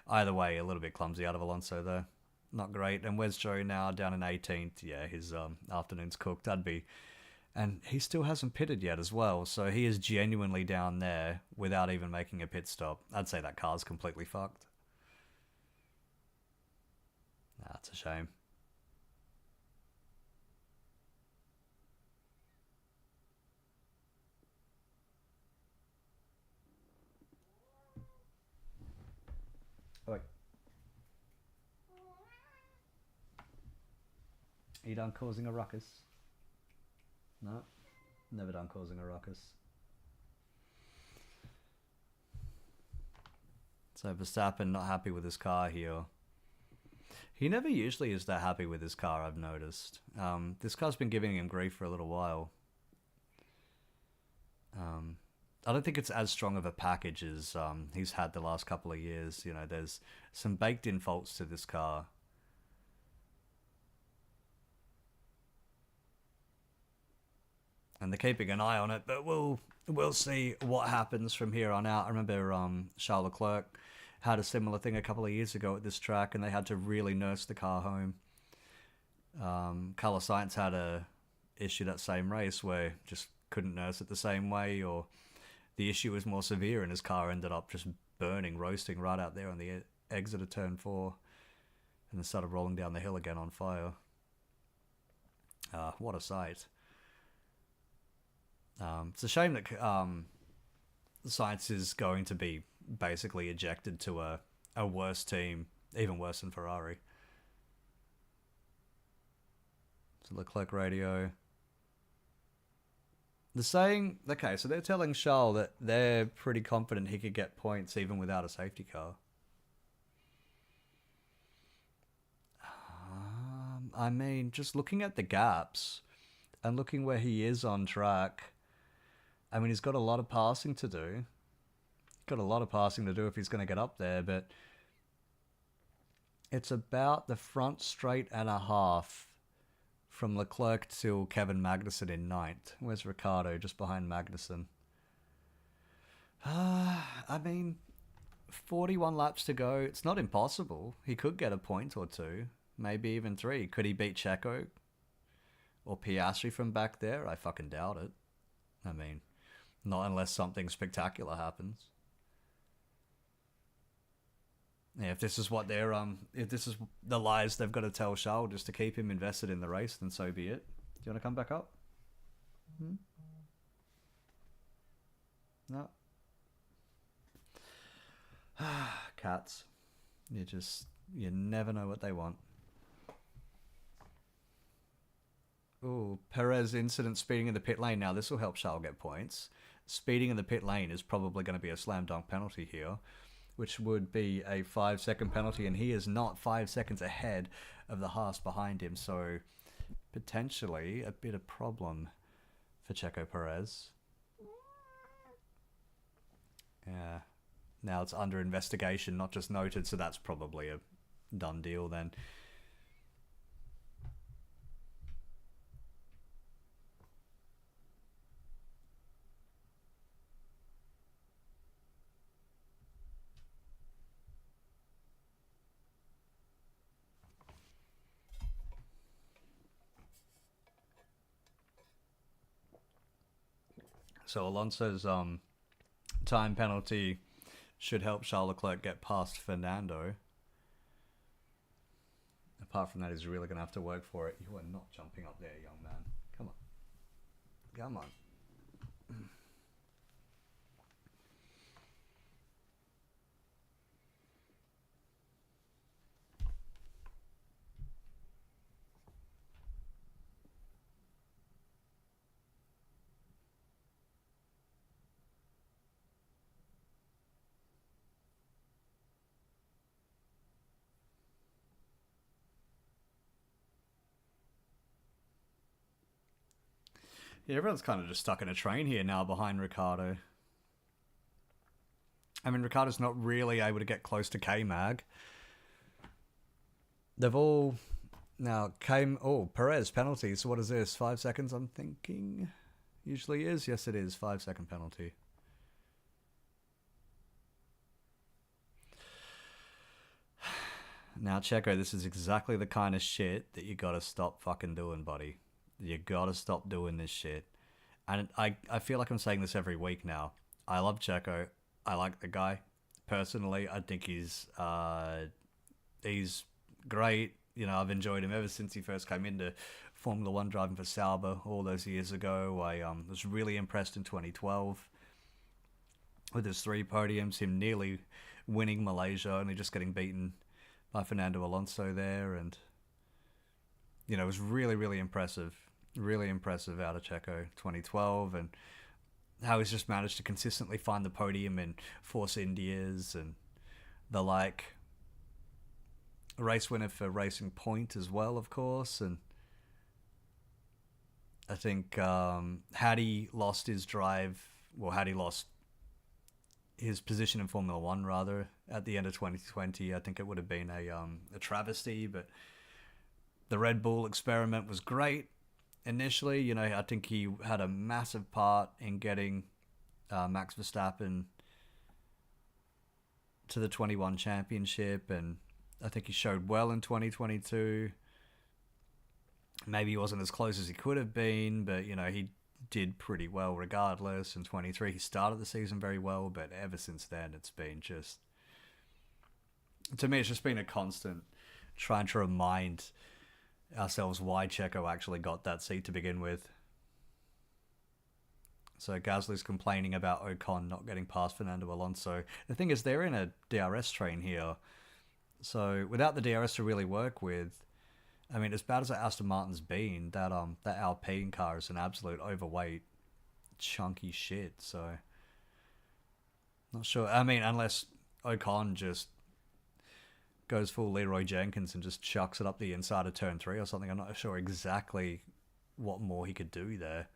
Either way, a little bit clumsy out of Alonso there. Not great. And where's Joe now? Down in 18th. Yeah, his afternoon's cooked. And he still hasn't pitted yet as well. So he is genuinely down there without even making a pit stop. I'd say that car's completely fucked. That's a shame. Oh, wait. Are you done causing a ruckus? No? Never done causing a ruckus. So Verstappen not happy with his car here. He never usually is that happy with his car, I've noticed. This car's been giving him grief for a little while. I don't think it's as strong of a package as he's had the last couple of years. You know, there's some baked-in faults to this car. And they're keeping an eye on it, but we'll see what happens from here on out. I remember Charles Leclerc had a similar thing a couple of years ago at this track, and they had to really nurse the car home. Carlos Sainz had a issue that same race where just couldn't nurse it the same way, or the issue was more severe and his car ended up just burning, roasting right out there on the exit of turn 4, and then started rolling down the hill again on fire. What a sight. It's a shame that Sainz is going to be basically ejected to a worse team, even worse than Ferrari. So Leclerc radio. They're saying, okay, so they're telling Charles that they're pretty confident he could get points even without a safety car. I mean, just looking at the gaps and looking where he is on track, I mean, he's got a lot of passing to do. Got a lot of passing to do if he's going to get up there, but it's about the front straight and a half from Leclerc to Kevin Magnussen in 9th. Where's Ricciardo? Just behind Magnussen. I mean, 41 laps to go. It's not impossible. He could get a point or two, maybe even 3. Could he beat Checo or Piastri from back there? I fucking doubt it. I mean, not unless something spectacular happens. Yeah, if this is what they're if this is the lies they've got to tell Charles just to keep him invested in the race, then so be it. Do you want to come back up? No. Cats. You never know what they want. Ooh, Perez incident speeding in the pit lane. Now, this will help Charles get points. Speeding in the pit lane is probably going to be a slam dunk penalty here, which would be a 5-second penalty, and he is not 5 seconds ahead of the Haas behind him, so potentially a bit of problem for Checo Perez. Yeah. Now it's under investigation, not just noted, so that's probably a done deal then. So Alonso's time penalty should help Charles Leclerc get past Fernando. apart from that, he's really going to have to work for it. You are not jumping up there, young man. Come on. Come on. Yeah, everyone's kind of just stuck in a train here now behind Ricciardo. I mean, Ricciardo's not really able to get close to K-Mag. They've all now came. Oh, Perez penalty. So what is this? 5 seconds, I'm thinking. Usually is. Yes, it is. 5-second penalty. Now, Checo, this is exactly the kind of shit that you gotta stop fucking doing, buddy. You gotta stop doing this shit. And I feel like I'm saying this every week now. I love Checo. I like the guy. Personally, I think he's great. You know, I've enjoyed him ever since he first came into Formula One driving for Sauber all those years ago. I was really impressed in 2012 with his 3 podiums, him nearly winning Malaysia, only just getting beaten by Fernando Alonso there. And, you know, it was really, really impressive. Really impressive out of Checo 2012, and how he's just managed to consistently find the podium in Force Indias and the like. Race winner for Racing Point as well, of course. And I think had he lost his position in Formula One rather at the end of 2020, I think it would have been a travesty. But the Red Bull experiment was great. Initially, you know, I think he had a massive part in getting Max Verstappen to the 21 championship, and I think he showed well in 2022. Maybe he wasn't as close as he could have been, but, you know, he did pretty well regardless. In 23, he started the season very well, but ever since then, it's been just... To me, it's just been a constant trying to remind ourselves why Checo actually got that seat to begin with. So Gasly's complaining about Ocon not getting past Fernando Alonso. The thing is, they're in a DRS train here. So without the DRS to really work with, I mean, as bad as that Aston Martin's been, that Alpine car is an absolute overweight, chunky shit. So not sure. I mean, unless Ocon just goes full Leroy Jenkins and just chucks it up the inside of turn 3 or something. I'm not sure exactly what more he could do there.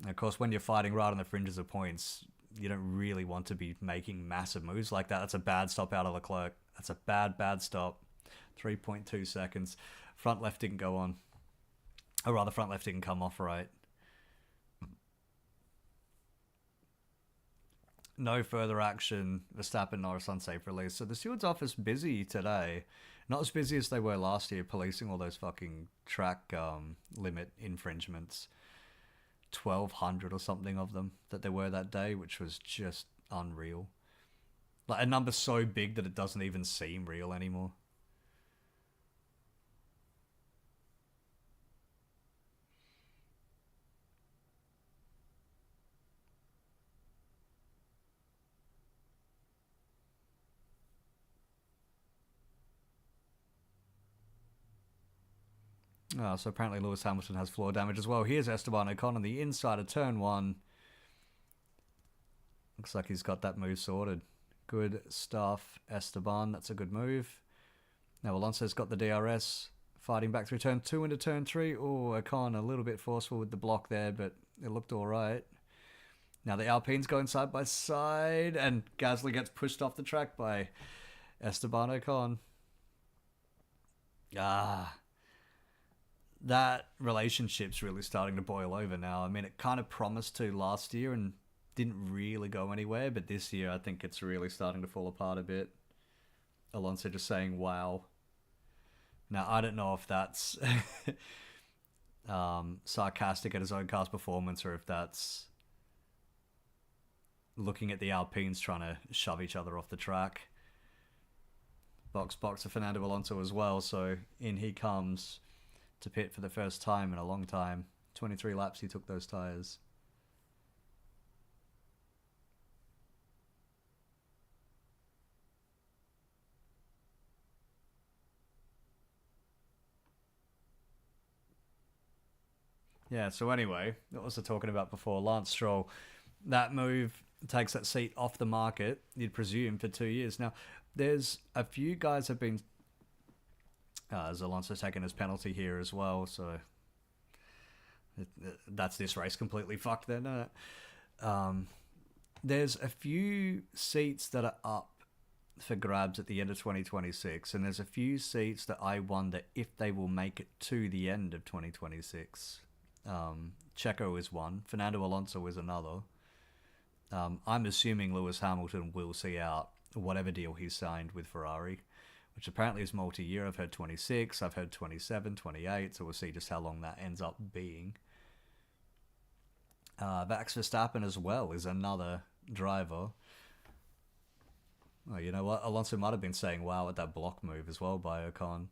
And of course, when you're fighting right on the fringes of points, you don't really want to be making massive moves like that. That's a bad stop out of Leclerc. That's a bad stop. 3.2 seconds. Front left didn't go on. Or rather, front left didn't come off right. No further action. Verstappen, Norris unsafe release. So the steward's office busy today. Not as busy as they were last year, policing all those fucking track limit infringements. 1,200 or something of them that there were that day, which was just unreal. Like a number so big that it doesn't even seem real anymore. Oh, so apparently Lewis Hamilton has floor damage as well. Here's Esteban Ocon on the inside of turn 1. Looks like he's got that move sorted. Good stuff, Esteban. That's a good move. Now Alonso's got the DRS. Fighting back through turn 2 into turn 3. Oh, Ocon a little bit forceful with the block there, but it looked alright. Now the Alpines going side by side, and Gasly gets pushed off the track by Esteban Ocon. That relationship's really starting to boil over now. I mean, it kind of promised to last year and didn't really go anywhere, but this year I think it's really starting to fall apart a bit. Alonso just saying, wow. Now, I don't know if that's sarcastic at his own car's performance or if that's looking at the Alpines trying to shove each other off the track. box to Fernando Alonso as well. So in he comes to pit for the first time in a long time. 23 laps he took those tyres. Yeah, so anyway, what was I talking about before? Lance Stroll, that move takes that seat off the market, you'd presume, for 2 years. Now, there's a few guys have been... has Alonso taken his penalty here as well, so... that's this race completely fucked then. There's a few seats that are up for grabs at the end of 2026, and there's a few seats that I wonder if they will make it to the end of 2026. Checo is one, Fernando Alonso is another. I'm assuming Lewis Hamilton will see out whatever deal he's signed with Ferrari, which apparently is multi-year. I've heard 26, I've heard 27, 28, so we'll see just how long that ends up being. Max Verstappen as well is another driver. Oh, you know what? Alonso might have been saying wow at that block move as well by Ocon.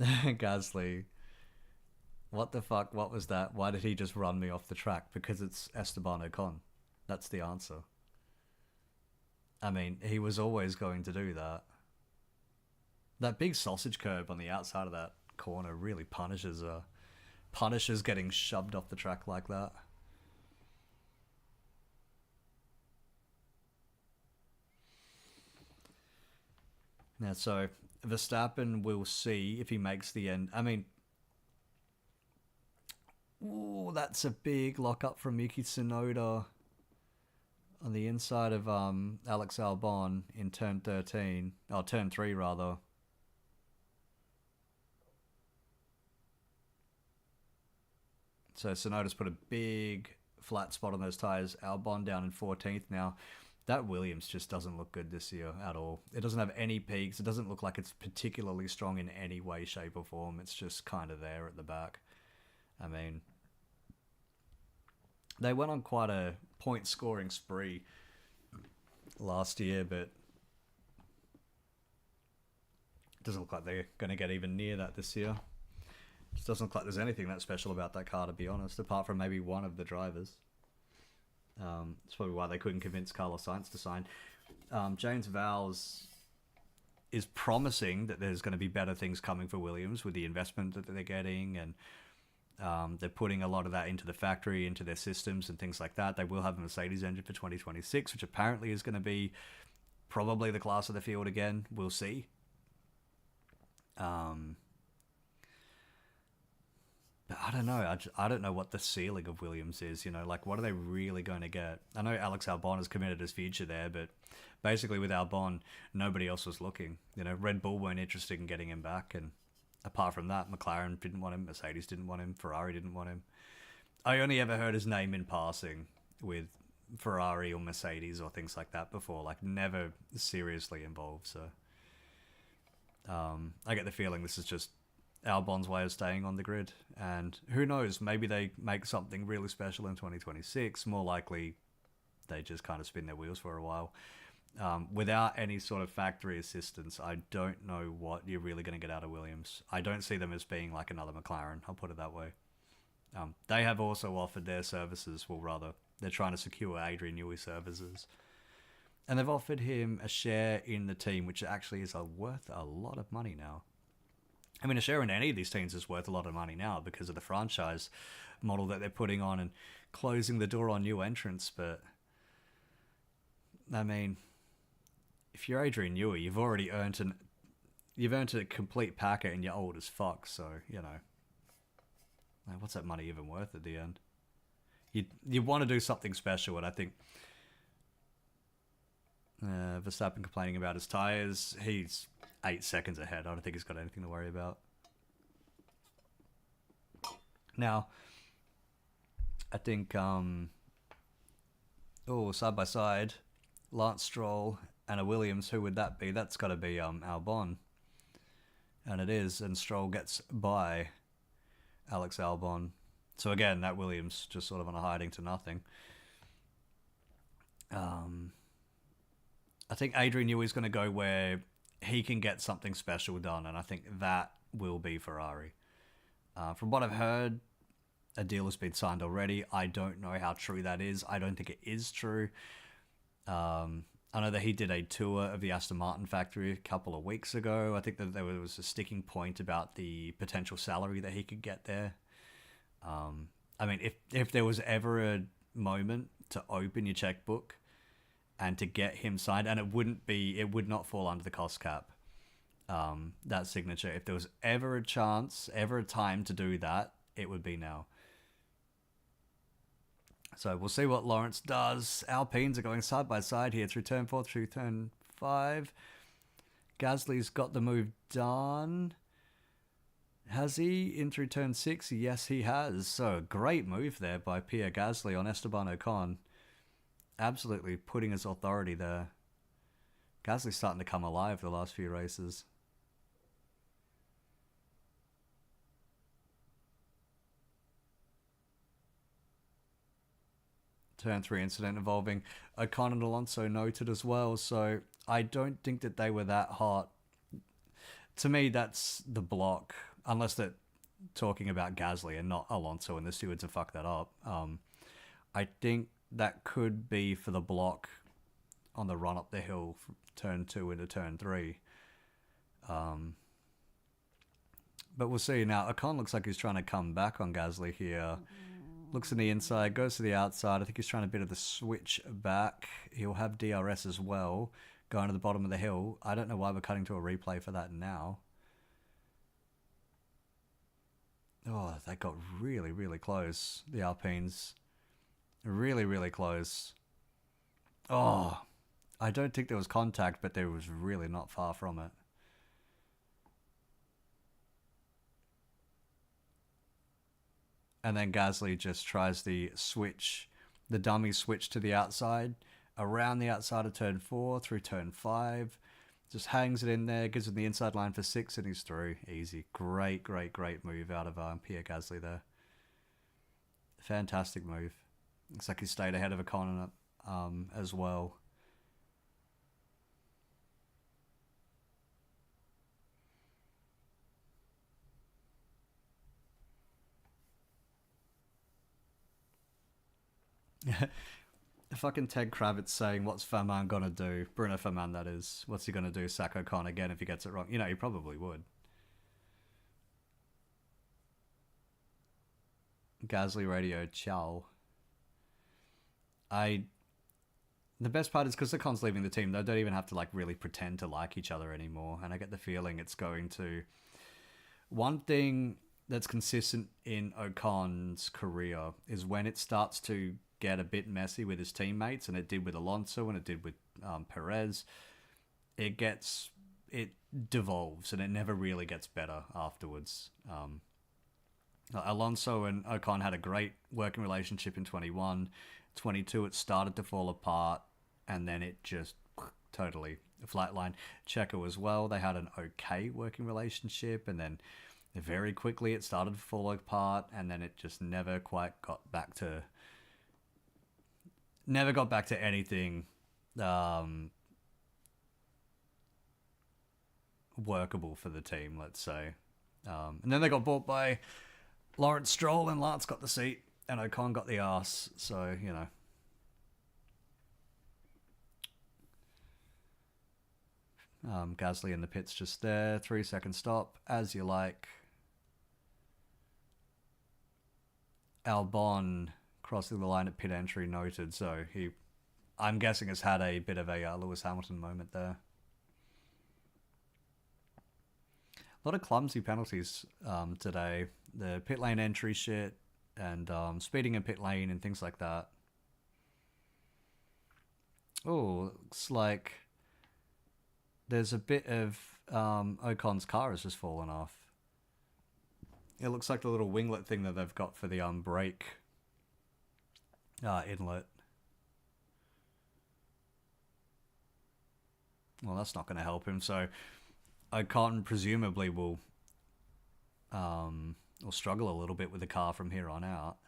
Gasly. What the fuck? What was that? Why did he just run me off the track? Because it's Esteban Ocon. That's the answer. I mean, he was always going to do that. That big sausage curb on the outside of that corner really punishes getting shoved off the track like that. Yeah, so Verstappen will see if he makes the end. I mean, ooh, that's a big lock-up from Yuki Tsunoda on the inside of Alex Albon in turn 13. Oh, turn 3, rather. So Tsunoda's put a big flat spot on those tyres. Albon down in 14th now. That Williams just doesn't look good this year at all. It doesn't have any peaks. It doesn't look like it's particularly strong in any way, shape, or form. It's just kind of there at the back. I mean, they went on quite a point-scoring spree last year, but it doesn't look like they're going to get even near that this year. It just doesn't look like there's anything that special about that car, to be honest, apart from maybe one of the drivers. That's probably why they couldn't convince Carlos Sainz to sign. James Vowles is promising that there's going to be better things coming for Williams with the investment that they're getting, and they're putting a lot of that into the factory, into their systems and things like that. They will have a Mercedes engine for 2026, which apparently is going to be probably the class of the field again. We'll see. But I don't know. I don't know what the ceiling of Williams is. You know, like, what are they really going to get? I know Alex Albon has committed his future there, but basically with Albon, nobody else was looking. You know, Red Bull weren't interested in getting him back, and apart from that, McLaren didn't want him, Mercedes didn't want him, Ferrari didn't want him. I only ever heard his name in passing with Ferrari or Mercedes or things like that before, like never seriously involved. So I get the feeling this is just Albon's way of staying on the grid, and who knows, maybe they make something really special in 2026. More likely they just kind of spin their wheels for a while. Without any sort of factory assistance, I don't know what you're really going to get out of Williams. I don't see them as being like another McLaren, I'll put it that way. They have also offered their services, well, rather, they're trying to secure Adrian Newey services. And they've offered him a share in the team, which actually is worth a lot of money now. I mean, a share in any of these teams is worth a lot of money now because of the franchise model that they're putting on and closing the door on new entrants. But, I mean, if you're Adrian Newey, you've already earned a complete packet and you're old as fuck. So, you know, like, what's that money even worth at the end? You want to do something special, and I think Verstappen complaining about his tyres, he's 8 seconds ahead. I don't think he's got anything to worry about. Now, I think, side by side, Lance Stroll and a Williams, who would that be? That's got to be Albon. And it is, and Stroll gets by Alex Albon. So again, that Williams just sort of on a hiding to nothing. I think Adrian Newey's going to go where he can get something special done, and I think that will be Ferrari. From what I've heard, a deal has been signed already. I don't know how true that is. I don't think it is true. I know that he did a tour of the Aston Martin factory a couple of weeks ago. I think that there was a sticking point about the potential salary that he could get there. I mean, if there was ever a moment to open your checkbook and to get him signed, and it would not fall under the cost cap, that signature. If there was ever a chance, ever a time to do that, it would be now. So we'll see what Lawrence does. Alpines are going side by side here through turn 4, through turn 5. Gasly's got the move done. Has he in through turn 6? Yes, he has. So great move there by Pierre Gasly on Esteban Ocon. Absolutely putting his authority there. Gasly's starting to come alive the last few races. Turn 3 incident involving Ocon and Alonso noted as well, so I don't think that they were that hot. To me, that's the block, unless they're talking about Gasly and not Alonso and the stewards have fucked that up. I think that could be for the block on the run up the hill from turn 2 into turn 3. But we'll see. Now, Ocon looks like he's trying to come back on Gasly here. Looks in the inside, goes to the outside. I think he's trying a bit of the switch back. He'll have DRS as well, going to the bottom of the hill. I don't know why we're cutting to a replay for that now. Oh, they got really, really close, the Alpines. Really, really close. Oh, I don't think there was contact, but there was really not far from it. And then Gasly just tries the switch, the dummy switch to the outside, around the outside of turn 4, through turn 5. Just hangs it in there, gives him the inside line for 6, and he's through. Easy. Great, great, great move out of Pierre Gasly there. Fantastic move. Looks like he stayed ahead of Ocon as well. Fucking Ted Kravitz saying, what's Faman gonna do? Bruno Faman, that is. What's he gonna do? Sack Ocon again if he gets it wrong? You know, he probably would. Gasly radio, ciao. The best part is because Ocon's leaving the team, they don't even have to like really pretend to like each other anymore. And I get the feeling it's going to... One thing that's consistent in Ocon's career is when it starts to get a bit messy with his teammates, and it did with Alonso and it did with Perez, it devolves and it never really gets better afterwards. Alonso and Ocon had a great working relationship in 21. 22, it started to fall apart, and then it just totally flatlined. Checo as well, they had an okay working relationship, and then very quickly it started to fall apart, and then it just never quite got back to anything workable for the team, let's say. And then they got bought by Lawrence Stroll, and Lance got the seat, and Ocon got the arse, so, you know. Gasly in the pits just there. 3-second stop, as you like. Albon crossing the line at pit entry noted, so I'm guessing, has had a bit of a Lewis Hamilton moment there. A lot of clumsy penalties today. The pit lane entry shit, and speeding in pit lane and things like that. Oh, looks like there's a bit of Ocon's car has just fallen off. It looks like the little winglet thing that they've got for the brake inlet. Well, that's not going to help him, so Ocon presumably will struggle a little bit with the car from here on out.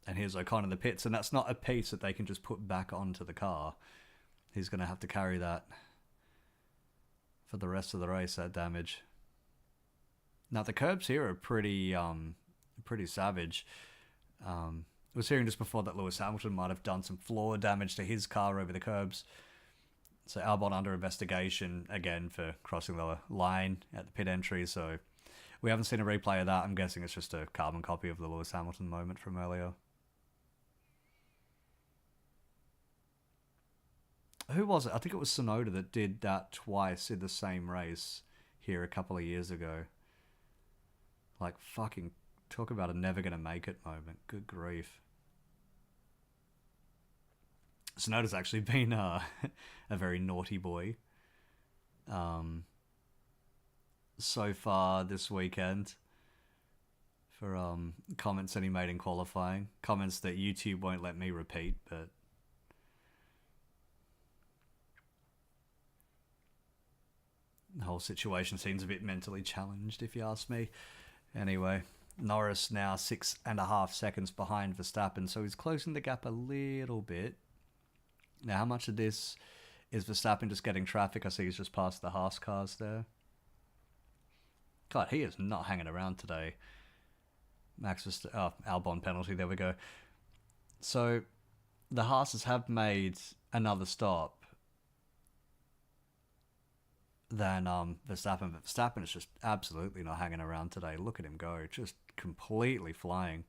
And here's Ocon in the pits, and that's not a piece that they can just put back onto the car. He's going to have to carry that for the rest of the race, that damage. Now, the curbs here are pretty savage. I was hearing just before that Lewis Hamilton might have done some floor damage to his car over the curbs. So Albon under investigation again for crossing the line at the pit entry. So we haven't seen a replay of that. I'm guessing it's just a carbon copy of the Lewis Hamilton moment from earlier. Who was it? I think it was Tsunoda that did that twice in the same race here a couple of years ago. Like, fucking talk about a never gonna make it moment. Good grief. Tsunoda's actually been a very naughty boy so far this weekend for comments that he made in qualifying. Comments that YouTube won't let me repeat, but the whole situation seems a bit mentally challenged, if you ask me. Anyway, Norris now 6.5 seconds behind Verstappen, so he's closing the gap a little bit. Now, how much of this is Verstappen just getting traffic? I see he's just passed the Haas cars there. God, he is not hanging around today. Albon penalty, there we go. So, the Haas's have made another stop than Verstappen, but Verstappen is just absolutely not hanging around today. Look at him go, just completely flying.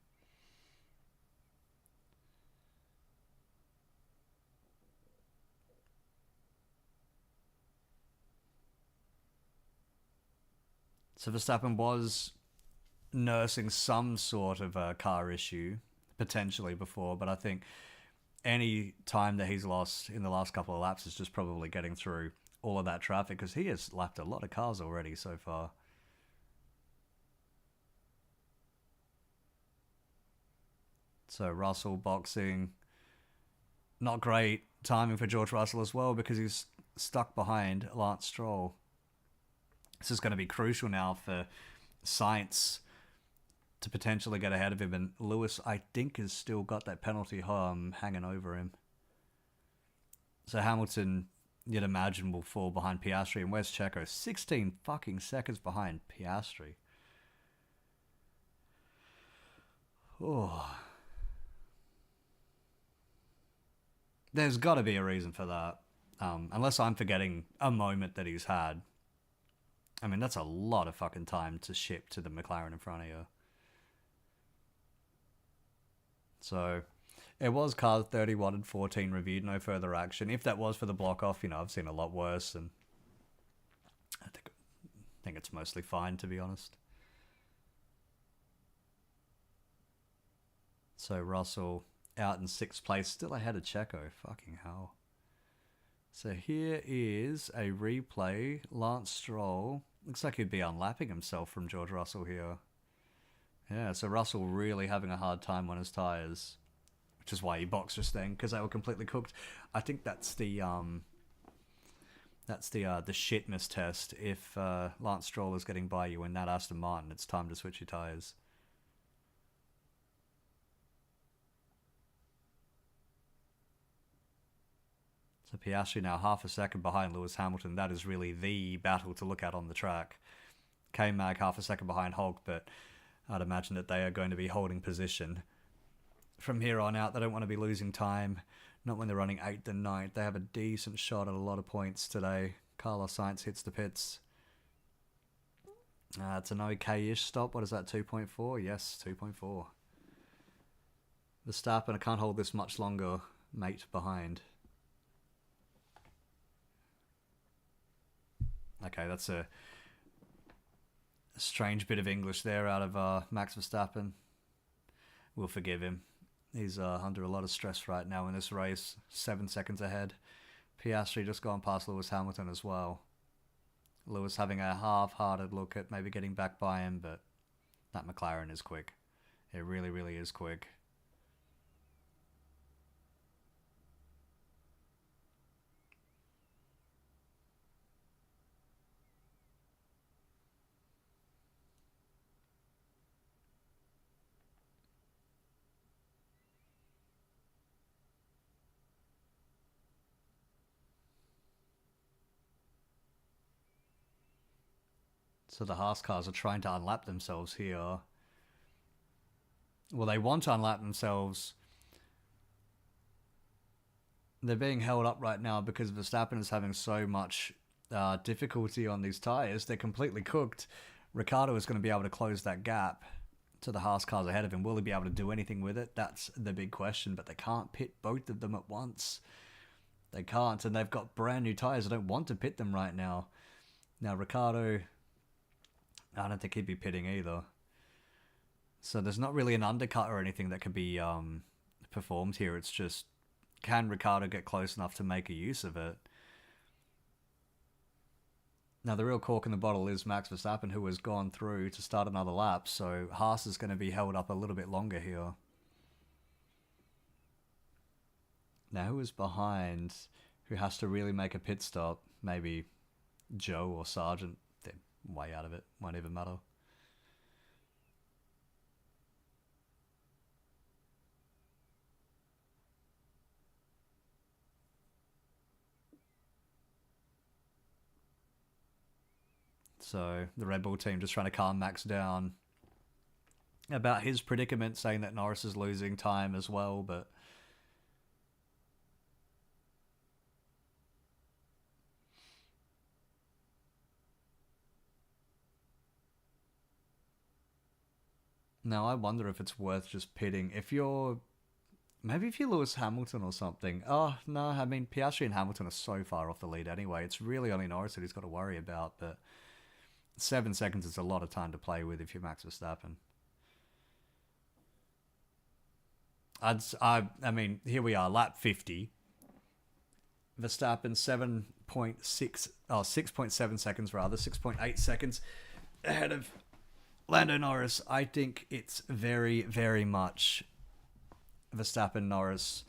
So Verstappen was nursing some sort of a car issue, potentially before, but I think any time that he's lost in the last couple of laps is just probably getting through all of that traffic, because he has lapped a lot of cars already so far. So Russell boxing. Not great timing for George Russell as well, because he's stuck behind Lance Stroll. This is going to be crucial now for Sainz to potentially get ahead of him. And Lewis, I think, has still got that penalty hanging over him. So Hamilton, you'd imagine, will fall behind Piastri. And where's Checo? 16 fucking seconds behind Piastri. Oh. There's got to be a reason for that. Unless I'm forgetting a moment that he's had. I mean, that's a lot of fucking time to ship to the McLaren in front of you. So, it was car 31 and 14 reviewed, no further action. If that was for the block off, you know, I've seen a lot worse, and I think it's mostly fine, to be honest. So, Russell out in 6th place, still ahead of Checo. Fucking hell. So here is a replay. Lance Stroll. Looks like he'd be unlapping himself from George Russell here. Yeah, so Russell really having a hard time on his tyres. Which is why he boxed just then, because they were completely cooked. I think that's the shitness test. If Lance Stroll is getting by you in that Aston Martin, it's time to switch your tyres. So Piastri now half a second behind Lewis Hamilton. That is really the battle to look at on the track. K-Mag half a second behind Hulk, but I'd imagine that they are going to be holding position from here on out. They don't want to be losing time, not when they're running 8th and 9th. They have a decent shot at a lot of points today. Carlos Sainz hits the pits. It's an okay-ish stop. What is that, 2.4? Yes, 2.4. Verstappen, I can't hold this much longer, mate, behind. Okay, that's a strange bit of English there out of Max Verstappen. We'll forgive him. He's under a lot of stress right now in this race. 7 seconds ahead. Piastri just gone past Lewis Hamilton as well. Lewis having a half-hearted look at maybe getting back by him, but that McLaren is quick. It really, really is quick. So the Haas cars are trying to unlap themselves here. Well, they want to unlap themselves. They're being held up right now because Verstappen is having so much difficulty on these tyres. They're completely cooked. Ricciardo is going to be able to close that gap to the Haas cars ahead of him. Will he be able to do anything with it? That's the big question, but they can't pit both of them at once. They can't, and they've got brand new tyres. I don't want to pit them right now. Now, Ricciardo, I don't think he'd be pitting either. So there's not really an undercut or anything that could be performed here. It's just, can Ricciardo get close enough to make a use of it? Now, the real cork in the bottle is Max Verstappen, who has gone through to start another lap, so Haas is going to be held up a little bit longer here. Now, who is behind, who has to really make a pit stop? Maybe Joe or Sargent. They're way out of it. Won't even matter. So the Red Bull team just trying to calm Max down about his predicament, saying that Norris is losing time as well, but now I wonder if it's worth just pitting. If you're, maybe if you lose Hamilton or something. Oh, no, I mean, Piastri and Hamilton are so far off the lead anyway. It's really only Norris that he's got to worry about, but 7 seconds is a lot of time to play with if you're Max Verstappen. I mean, here we are, lap 50. Verstappen 6.7 seconds rather, 6.8 seconds ahead of Lando Norris. I think it's very, very much Verstappen, Norris,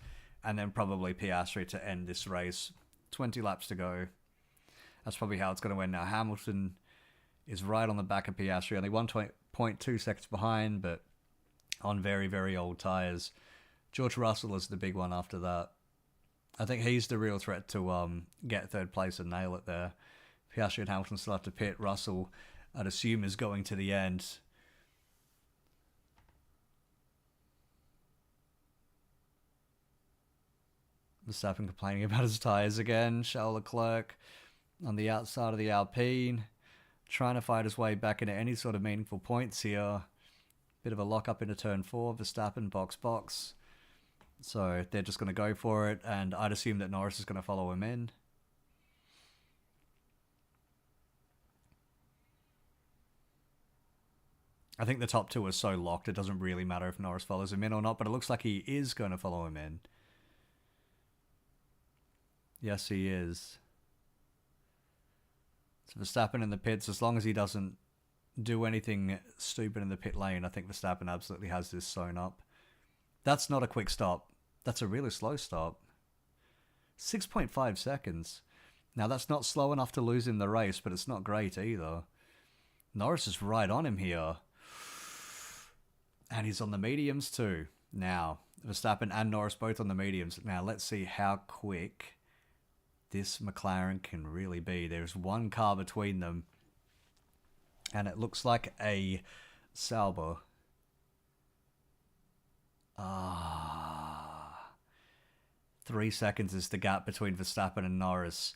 and then probably Piastri to end this race. 20 laps to go. That's probably how it's going to end now. Hamilton is right on the back of Piastri, only 1.2 seconds behind, but on very, very old tyres. George Russell is the big one after that. I think he's the real threat to get third place and nail it there. Piastri and Hamilton still have to pit. Russell, I'd assume, is going to the end. Verstappen complaining about his tyres again. Charles Leclerc on the outside of the Alpine, trying to fight his way back into any sort of meaningful points here. Bit of a lock-up into turn 4. Verstappen, box. So they're just going to go for it, and I'd assume that Norris is going to follow him in. I think the top two are so locked, it doesn't really matter if Norris follows him in or not, but it looks like he is going to follow him in. Yes, he is. So Verstappen in the pits, as long as he doesn't do anything stupid in the pit lane, I think Verstappen absolutely has this sewn up. That's not a quick stop. That's a really slow stop. 6.5 seconds. Now, that's not slow enough to lose in the race, but it's not great either. Norris is right on him here. And he's on the mediums too. Now, Verstappen and Norris both on the mediums. Now, let's see how quick this McLaren can really be. There's one car between them, and it looks like a Sauber. 3 seconds is the gap between Verstappen and Norris.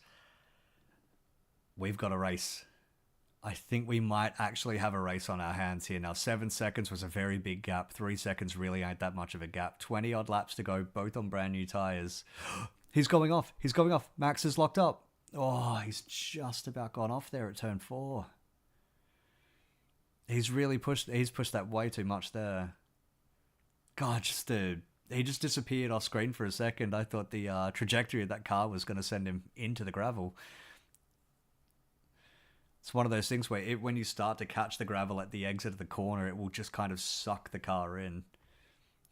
We've got a race. I think we might actually have a race on our hands here. Now, 7 seconds was a very big gap. 3 seconds really ain't that much of a gap. 20 odd laps to go, both on brand new tyres. He's going off. He's going off. Max is locked up. Oh, he's just about gone off there at turn 4. He's pushed that way too much there. God, he just disappeared off screen for a second. I thought the trajectory of that car was going to send him into the gravel. It's one of those things where when you start to catch the gravel at the exit of the corner, it will just kind of suck the car in.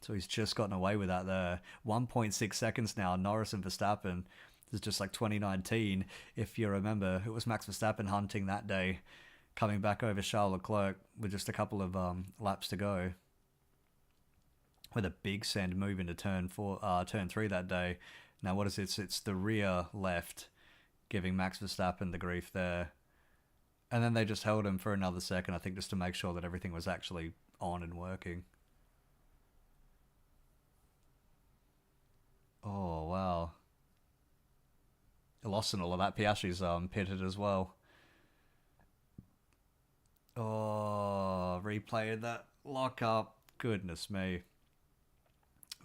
So he's just gotten away with that there. 1.6 seconds now, Norris and Verstappen. This is just like 2019. If you remember, it was Max Verstappen hunting that day, coming back over Charles Leclerc with just a couple of laps to go. With a big send move into turn 3 that day. Now what is it? It's the rear left, giving Max Verstappen the grief there. And then they just held him for another second, I think, just to make sure that everything was actually on and working. Oh, wow. Lost in all of that. Piastri's pitted as well. Oh, replayed that lockup. Goodness me.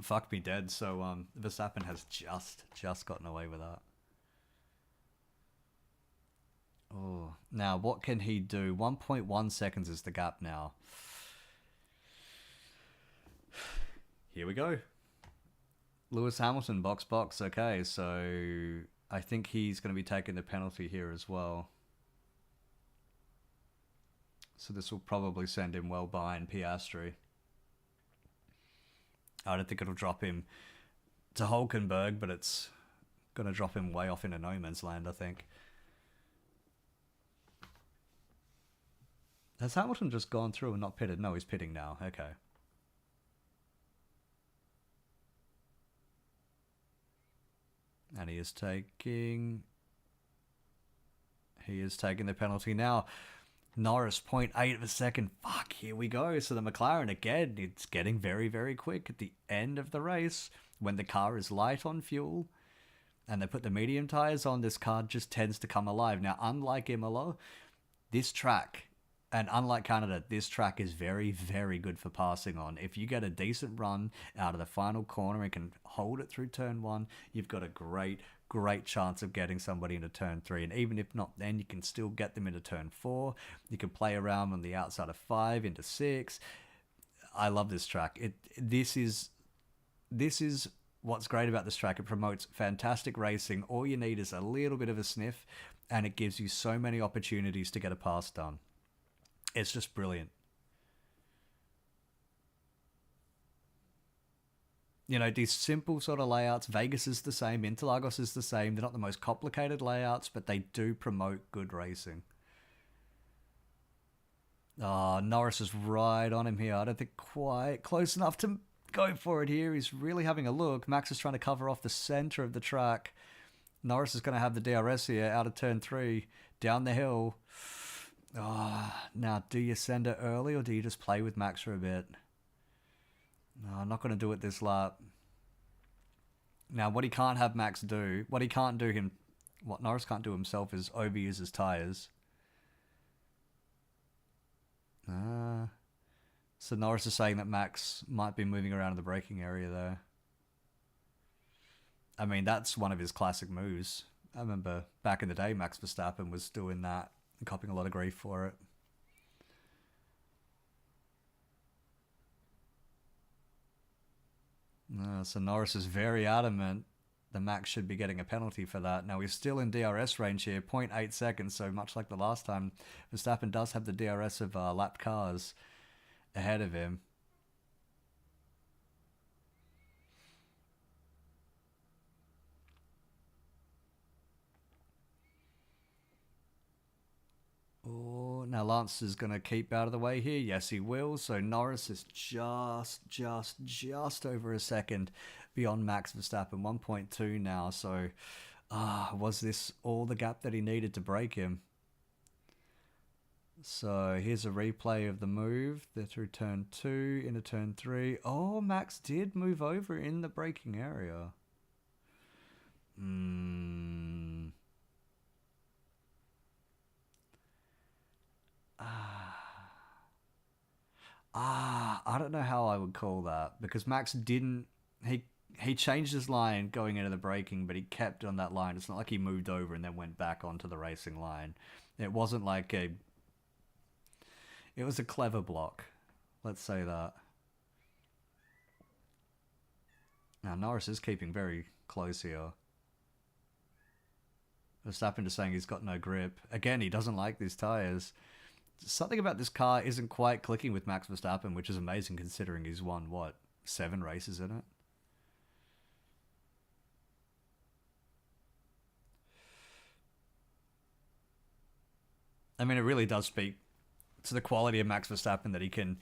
Fuck me dead. So Verstappen has just gotten away with that. Oh, now what can he do? 1.1 seconds is the gap now. Here we go. Lewis Hamilton, box. Okay, so I think he's going to be taking the penalty here as well. So this will probably send him well behind Piastri. I don't think it'll drop him to Hulkenberg, but it's going to drop him way off into no man's land, I think. Has Hamilton just gone through and not pitted? No, he's pitting now. Okay. And he is taking the penalty now. Norris, 0.8 of a second. Fuck, here we go. So the McLaren, again, it's getting very, very quick at the end of the race. When the car is light on fuel and they put the medium tyres on, this car just tends to come alive. Now, unlike Imola, this track, and unlike Canada, this track is very, very good for passing on. If you get a decent run out of the final corner and can hold it through turn 1, you've got a great chance of getting somebody into turn 3. And even if not, then you can still get them into turn 4. You can play around on the outside of 5 into 6. I love this track. This is what's great about this track. It promotes fantastic racing. All you need is a little bit of a sniff, and it gives you so many opportunities to get a pass done. It's just brilliant. You know, these simple sort of layouts, Vegas is the same, Interlagos is the same. They're not the most complicated layouts, but they do promote good racing. Oh, Norris is right on him here. I don't think quite close enough to go for it here. He's really having a look. Max is trying to cover off the center of the track. Norris is going to have the DRS here out of turn 3, down the hill. Oh, now, do you send it early or do you just play with Max for a bit? No, I'm not going to do it this lap. Now, what he can't have Max do, what Norris can't do himself is overuse his tyres. So Norris is saying that Max might be moving around in the braking area there. I mean, that's one of his classic moves. I remember back in the day, Max Verstappen was doing that and copping a lot of grief for it. So Norris is very adamant the Max should be getting a penalty for that. Now, he's still in DRS range here, 0.8 seconds, so much like the last time, Verstappen does have the DRS of lapped cars ahead of him. Oh, now Lance is going to keep out of the way here. Yes, he will. So Norris is just over a second beyond Max Verstappen, 1.2 now. So was this all the gap that he needed to break him? So here's a replay of the move. They're through turn 2 into turn 3. Oh, Max did move over in the braking area. I don't know how I would call that, because Max didn't. He changed his line going into the braking, but he kept on that line. It's not like he moved over and then went back onto the racing line. It wasn't like it was a clever block. Let's say that. Now Norris is keeping very close here. Verstappen is saying he's got no grip. Again, he doesn't like these tyres. Something about this car isn't quite clicking with Max Verstappen, which is amazing considering he's won, 7 races in it? I mean, it really does speak to the quality of Max Verstappen that he can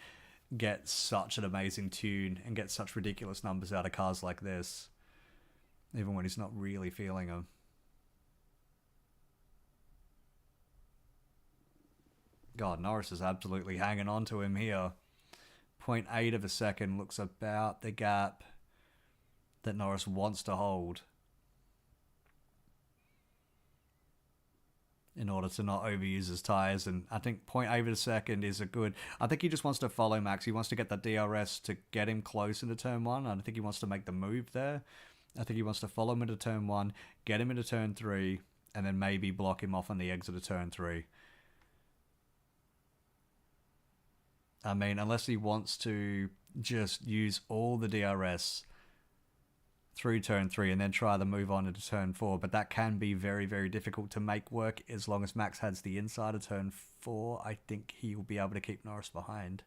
get such an amazing tune and get such ridiculous numbers out of cars like this, even when he's not really feeling them. God, Norris is absolutely hanging on to him here. 0.8 of a second looks about the gap that Norris wants to hold in order to not overuse his tyres. And I think 0.8 of a second is a good... I think he just wants to follow Max. He wants to get the DRS to get him close into turn 1. I don't think he wants to make the move there. I think he wants to follow him into turn 1, get him into turn 3, and then maybe block him off on the exit of turn 3. I mean, unless he wants to just use all the DRS through turn 3 and then try the move on into turn 4. But that can be very, very difficult to make work as long as Max has the inside of turn 4. I think he will be able to keep Norris behind.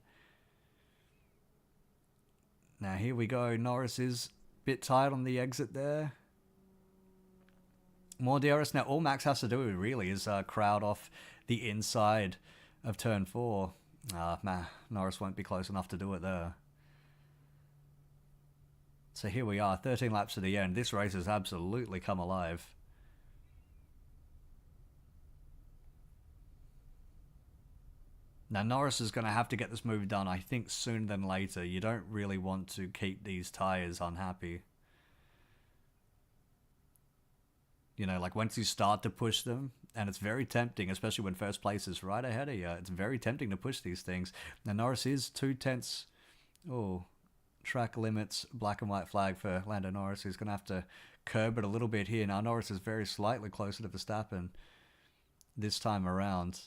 Now, here we go. Norris is a bit tight on the exit there. More DRS. Now, all Max has to do really is crowd off the inside of turn 4. Norris won't be close enough to do it there. So here we are, 13 laps to the end. This race has absolutely come alive. Now, Norris is going to have to get this move done, I think, sooner than later. You don't really want to keep these tyres unhappy. You know, like once you start to push them, and it's very tempting, especially when first place is right ahead of you. It's very tempting to push these things. Now, Norris is 2/10. Oh, track limits, black and white flag for Lando Norris. He's going to have to curb it a little bit here. Now, Norris is very slightly closer to Verstappen this time around,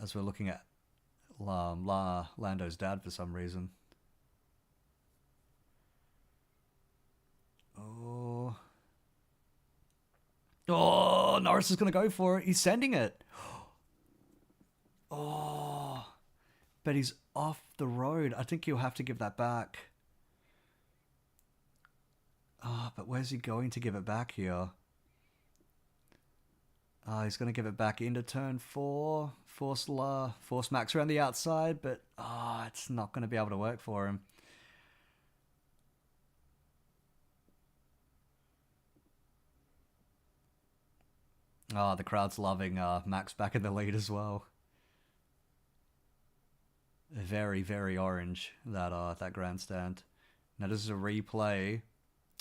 as we're looking at Lando's dad for some reason. Oh, Norris is going to go for it. He's sending it. Oh, but he's off the road. I think he'll have to give that back. Oh, but where's he going to give it back here? Oh, he's going to give it back into turn 4. Force Max around the outside, but it's not going to be able to work for him. Oh, the crowd's loving Max back in the lead as well. Very, very orange, that grandstand. Now, this is a replay.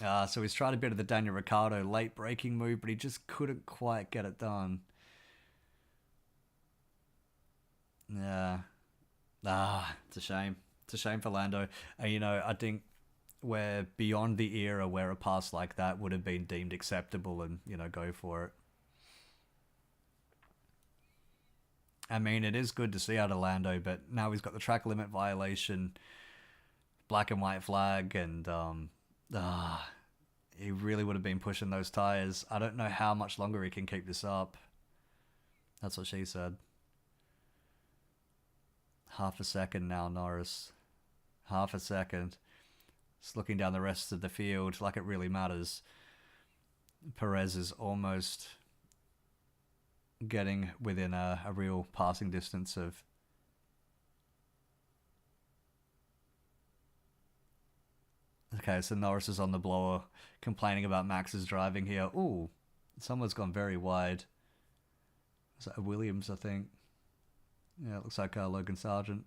So he's tried a bit of the Daniel Ricciardo late braking move, but he just couldn't quite get it done. Yeah. It's a shame. It's a shame for Lando. And, you know, I think we're beyond the era where a pass like that would have been deemed acceptable and, you know, go for it. I mean, it is good to see out of Lando, but now he's got the track limit violation, black and white flag, and he really would have been pushing those tyres. I don't know how much longer he can keep this up. That's what she said. Half a second now, Norris. Half a second. Just looking down the rest of the field like it really matters. Perez is almost getting within a real passing distance of... Okay, so Norris is on the blower, complaining about Max's driving here. Ooh, someone's gone very wide. Is that a Williams, I think? Yeah, it looks like Logan Sargent.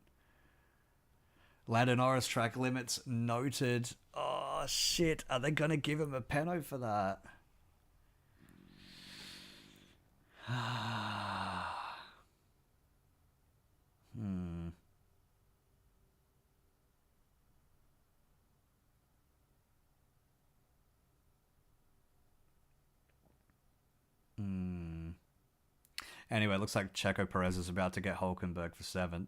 Lando Norris track limits noted. Oh, shit. Are they going to give him a penalty for that? Anyway, looks like Checo Perez is about to get Hulkenberg for 7th.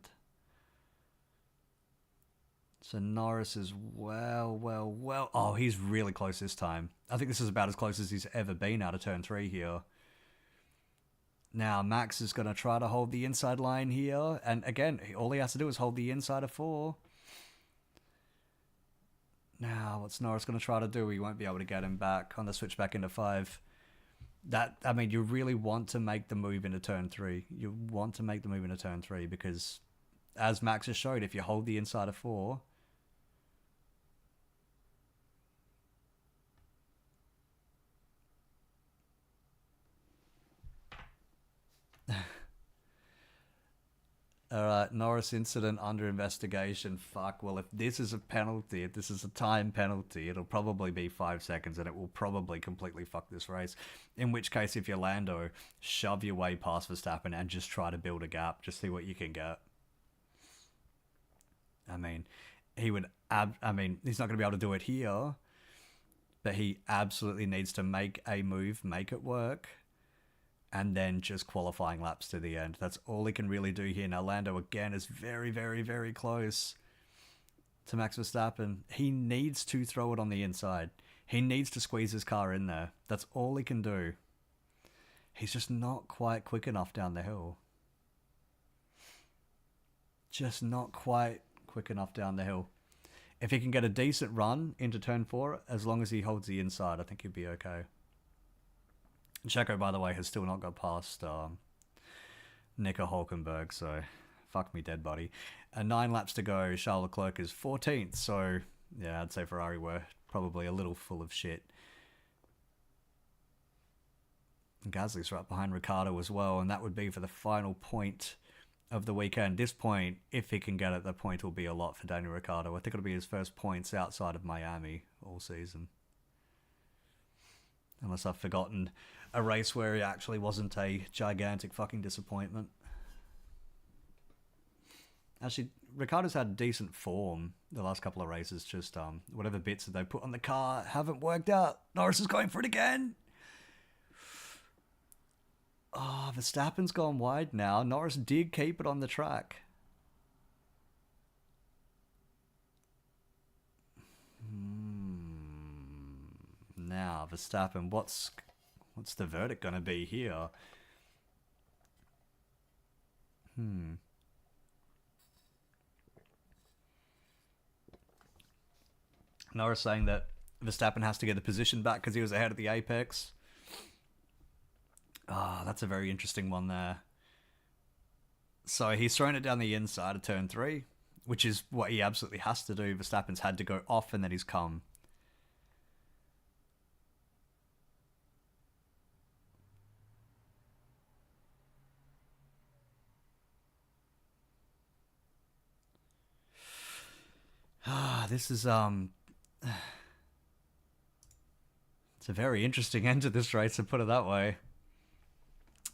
So Norris is well. Oh, he's really close this time. I think this is about as close as he's ever been out of turn 3 here. Now, Max is going to try to hold the inside line here. And again, all he has to do is hold the inside of 4. Now, what's Norris going to try to do? He won't be able to get him back on the switch back into 5. I mean, you really want to make the move into turn 3. You want to make the move into turn 3 because, as Max has showed, if you hold the inside of 4... All right, Norris incident under investigation. Fuck, well, if this is a penalty, if this is a time penalty, it'll probably be 5 seconds and it will probably completely fuck this race. In which case, if you're Lando, shove your way past Verstappen and just try to build a gap. Just see what you can get. I mean, he's not going to be able to do it here, but he absolutely needs to make a move, make it work, and then just qualifying laps to the end. That's all he can really do here. Now, Lando, again, is very, very, very close to Max Verstappen. He needs to throw it on the inside. He needs to squeeze his car in there. That's all he can do. He's just not quite quick enough down the hill. Just not quite quick enough down the hill. If he can get a decent run into turn 4, as long as he holds the inside, I think he'll be okay. Checo, by the way, has still not got past Nico Hulkenberg, so fuck me dead, buddy. 9 laps to go. Charles Leclerc is 14th, so yeah, I'd say Ferrari were probably a little full of shit. And Gasly's right behind Ricciardo as well, and that would be for the final point of the weekend. This point, if he can get it, the point will be a lot for Daniel Ricciardo. I think it'll be his first points outside of Miami all season. Unless I've forgotten a race where he actually wasn't a gigantic fucking disappointment. Actually, Ricciardo's had decent form the last couple of races. Just whatever bits that they put on the car haven't worked out. Norris is going for it again. Oh, Verstappen's gone wide now. Norris did keep it on the track. Now, Verstappen, what's the verdict going to be here? Norris saying that Verstappen has to get the position back because he was ahead at the apex. Ah, that's a very interesting one there. So he's thrown it down the inside of turn 3, which is what he absolutely has to do. Verstappen's had to go off and then he's come. This is it's a very interesting end to this race, to put it that way.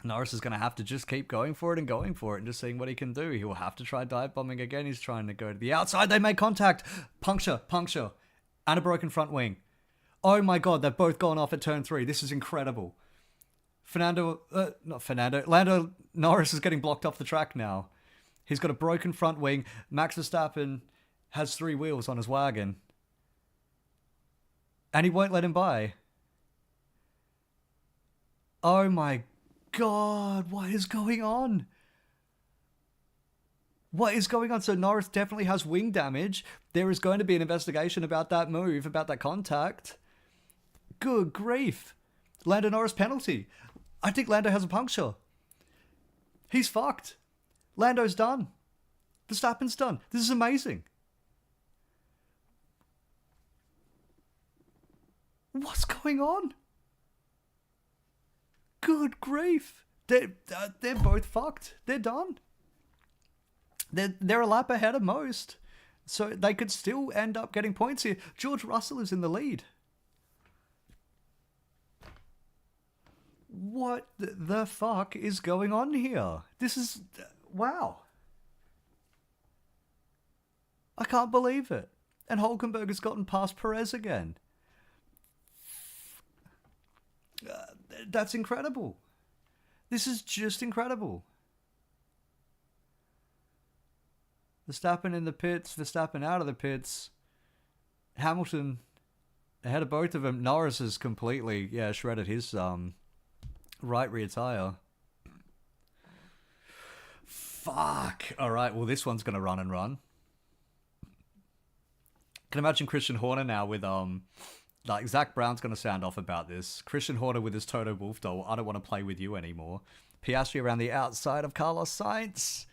Norris is going to have to just keep going for it and just seeing what he can do. He will have to try dive bombing again. He's trying to go to the outside. They make contact. Puncture, and a broken front wing. Oh my god, they've both gone off at turn 3. This is incredible. Lando Norris is getting blocked off the track now. He's got a broken front wing. Max Verstappen has 3 wheels on his wagon. And he won't let him by. Oh my god, what is going on? What is going on? So Norris definitely has wing damage. There is going to be an investigation about that move, about that contact. Good grief. Lando Norris penalty. I think Lando has a puncture. He's fucked. Lando's done. Verstappen's done. This is amazing. What's going on? Good grief. They're both fucked. They're done. They're a lap ahead of most. So they could still end up getting points here. George Russell is in the lead. What the fuck is going on here? This is... wow. I can't believe it. And Hulkenberg has gotten past Perez again. That's incredible. This is just incredible. Verstappen in the pits, Verstappen out of the pits. Hamilton ahead of both of them. Norris has completely, shredded his right rear tyre. Fuck. Alright, well this one's going to run and run. Can imagine Christian Horner now with like Zach Brown's going to sound off about this. Christian Horner with his Toto Wolff doll. I don't want to play with you anymore. Piastri around the outside of Carlos Sainz.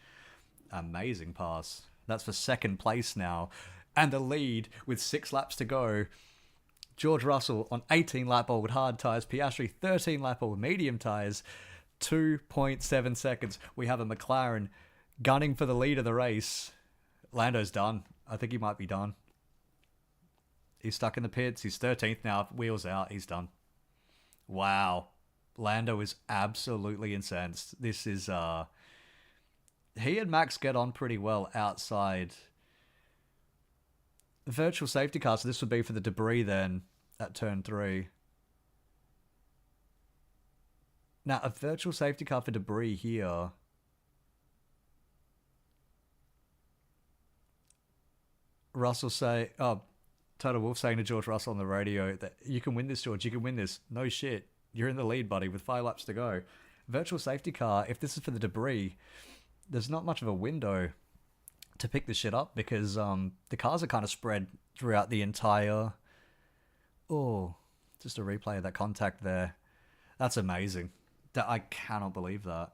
Amazing pass. That's for second place now. And the lead with 6 laps to go. George Russell on 18 lap old hard tyres. Piastri 13 lap old medium tyres. 2.7 seconds. We have a McLaren gunning for the lead of the race. Lando's done. I think he might be done. He's stuck in the pits. He's 13th now. Wheels out. He's done. Wow. Lando is absolutely incensed. This is... He and Max get on pretty well outside. Virtual safety car, so this would be for the debris then at turn 3. Now, a virtual safety car for debris here. Russell say... Oh, Total Wolf saying to George Russell on the radio that you can win this, George. You can win this. No shit. You're in the lead, buddy, with 5 laps to go. Virtual safety car, if this is for the debris, there's not much of a window to pick this shit up because the cars are kind of spread throughout the entire... Oh, just a replay of that contact there. That's amazing. I cannot believe that.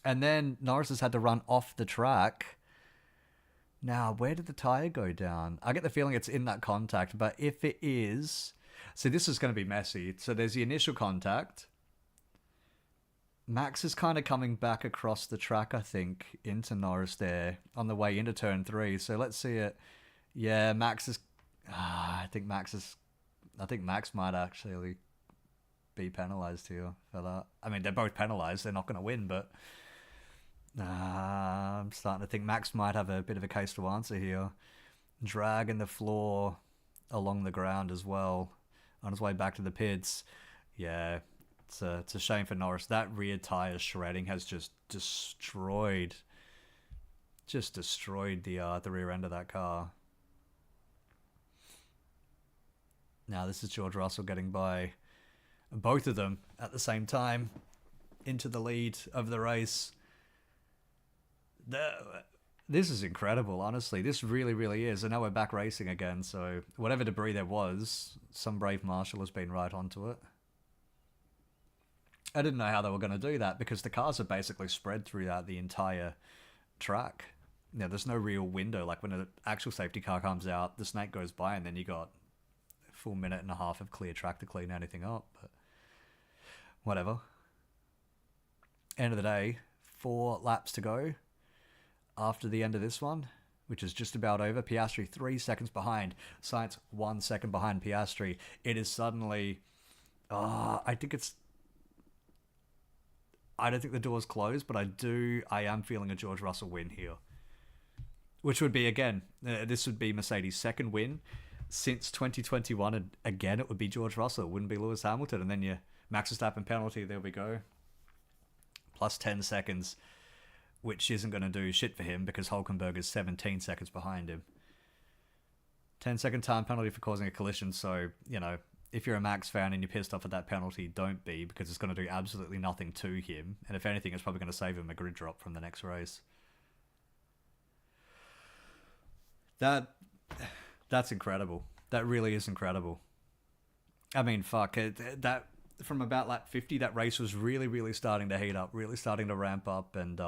And then Norris has had to run off the track. Now, where did the tyre go down? I get the feeling it's in that contact, but if it is... So this is going to be messy. So there's the initial contact. Max is kind of coming back across the track, I think, into Norris there on the way into turn 3. So let's see it. Yeah, Max is... I think Max might actually be penalised here for that. I mean, they're both penalised. They're not going to win, but... I'm starting to think Max might have a bit of a case to answer here. Dragging the floor along the ground as well on his way back to the pits. Yeah, it's a shame for Norris. That rear tyre shredding has just destroyed the rear end of that car. Now this is George Russell getting by both of them at the same time into the lead of the race. This is incredible, honestly. This really, really is. I know we're back racing again, so whatever debris there was, some brave marshal has been right onto it. I didn't know how they were going to do that because the cars are basically spread throughout the entire track. You know, there's no real window. Like when an actual safety car comes out, the snake goes by and then you got a full minute and a half of clear track to clean anything up. But whatever. End of the day, 4 laps to go. After the end of this one, which is just about over, Piastri 3 seconds behind, Sainz 1 second behind Piastri. It is suddenly, I don't think the door's closed, but I am feeling a George Russell win here. Which would be, again, this would be Mercedes' second win since 2021, and again, it would be George Russell, it wouldn't be Lewis Hamilton, and then your Max Verstappen penalty, there we go. Plus 10 seconds. Which isn't going to do shit for him because Hülkenberg is 17 seconds behind him. 10-second time penalty for causing a collision. So, you know, if you're a Max fan and you're pissed off at that penalty, don't be, because it's going to do absolutely nothing to him. And if anything, it's probably going to save him a grid drop from the next race. That's incredible. That really is incredible. I mean, fuck it. That from about lap 50, that race was really, really starting to heat up, really starting to ramp up, and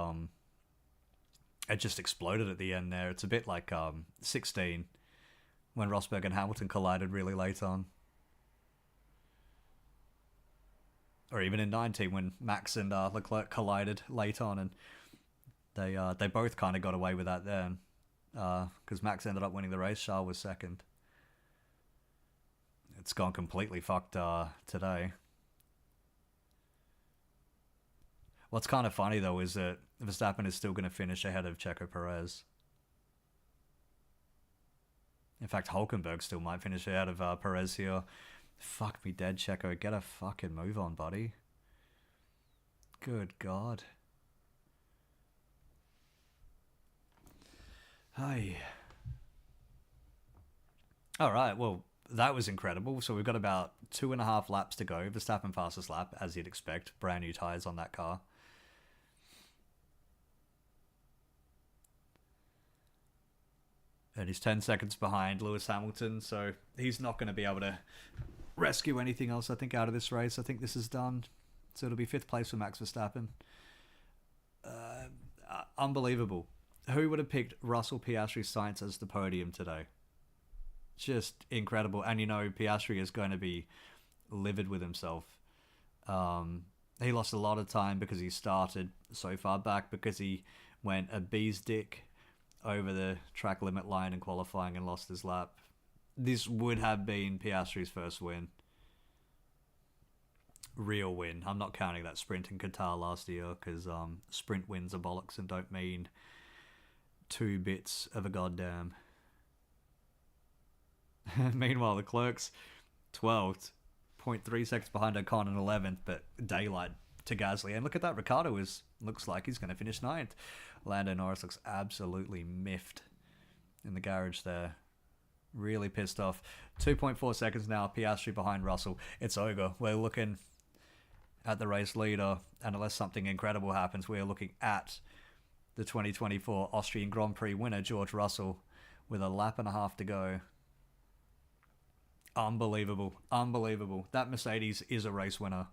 it just exploded at the end there. It's a bit like 16 when Rosberg and Hamilton collided really late on. Or even in 19 when Max and Leclerc collided late on, and they both kind of got away with that then. Because Max ended up winning the race, Charles was second. It's gone completely fucked today. What's kind of funny, though, is that Verstappen is still going to finish ahead of Checo Perez. In fact, Hülkenberg still might finish ahead of Perez here. Fuck me dead, Checo. Get a fucking move on, buddy. Good God. Hi. Alright, well, that was incredible. So we've got about 2.5 laps to go. Verstappen fastest lap, as you'd expect. Brand new tyres on that car. And he's 10 seconds behind Lewis Hamilton, so he's not going to be able to rescue anything else, I think, out of this race. I think this is done. So it'll be 5th place for Max Verstappen. Unbelievable. Who would have picked Russell, Piastri, Sainz as the podium today? Just incredible. And, you know, Piastri is going to be livid with himself. He lost a lot of time because he started so far back, because he went a bee's dick over the track limit line in qualifying and lost his lap. This would have been Piastri's first win. Real win. I'm not counting that sprint in Qatar last year, because sprint wins are bollocks and don't mean 2 bits of a goddamn. Meanwhile, the Clerks 12th, 0.3 seconds behind Ocon in 11th, but daylight to Gasly. And look at that, Ricciardo looks like he's going to finish 9th. Lando Norris looks absolutely miffed in the garage there. Really pissed off. 2.4 seconds now, Piastri behind Russell. It's over. We're looking at the race leader, and unless something incredible happens, we're looking at the 2024 Austrian Grand Prix winner, George Russell, with a lap and a half to go. Unbelievable. Unbelievable. That Mercedes is a race winner.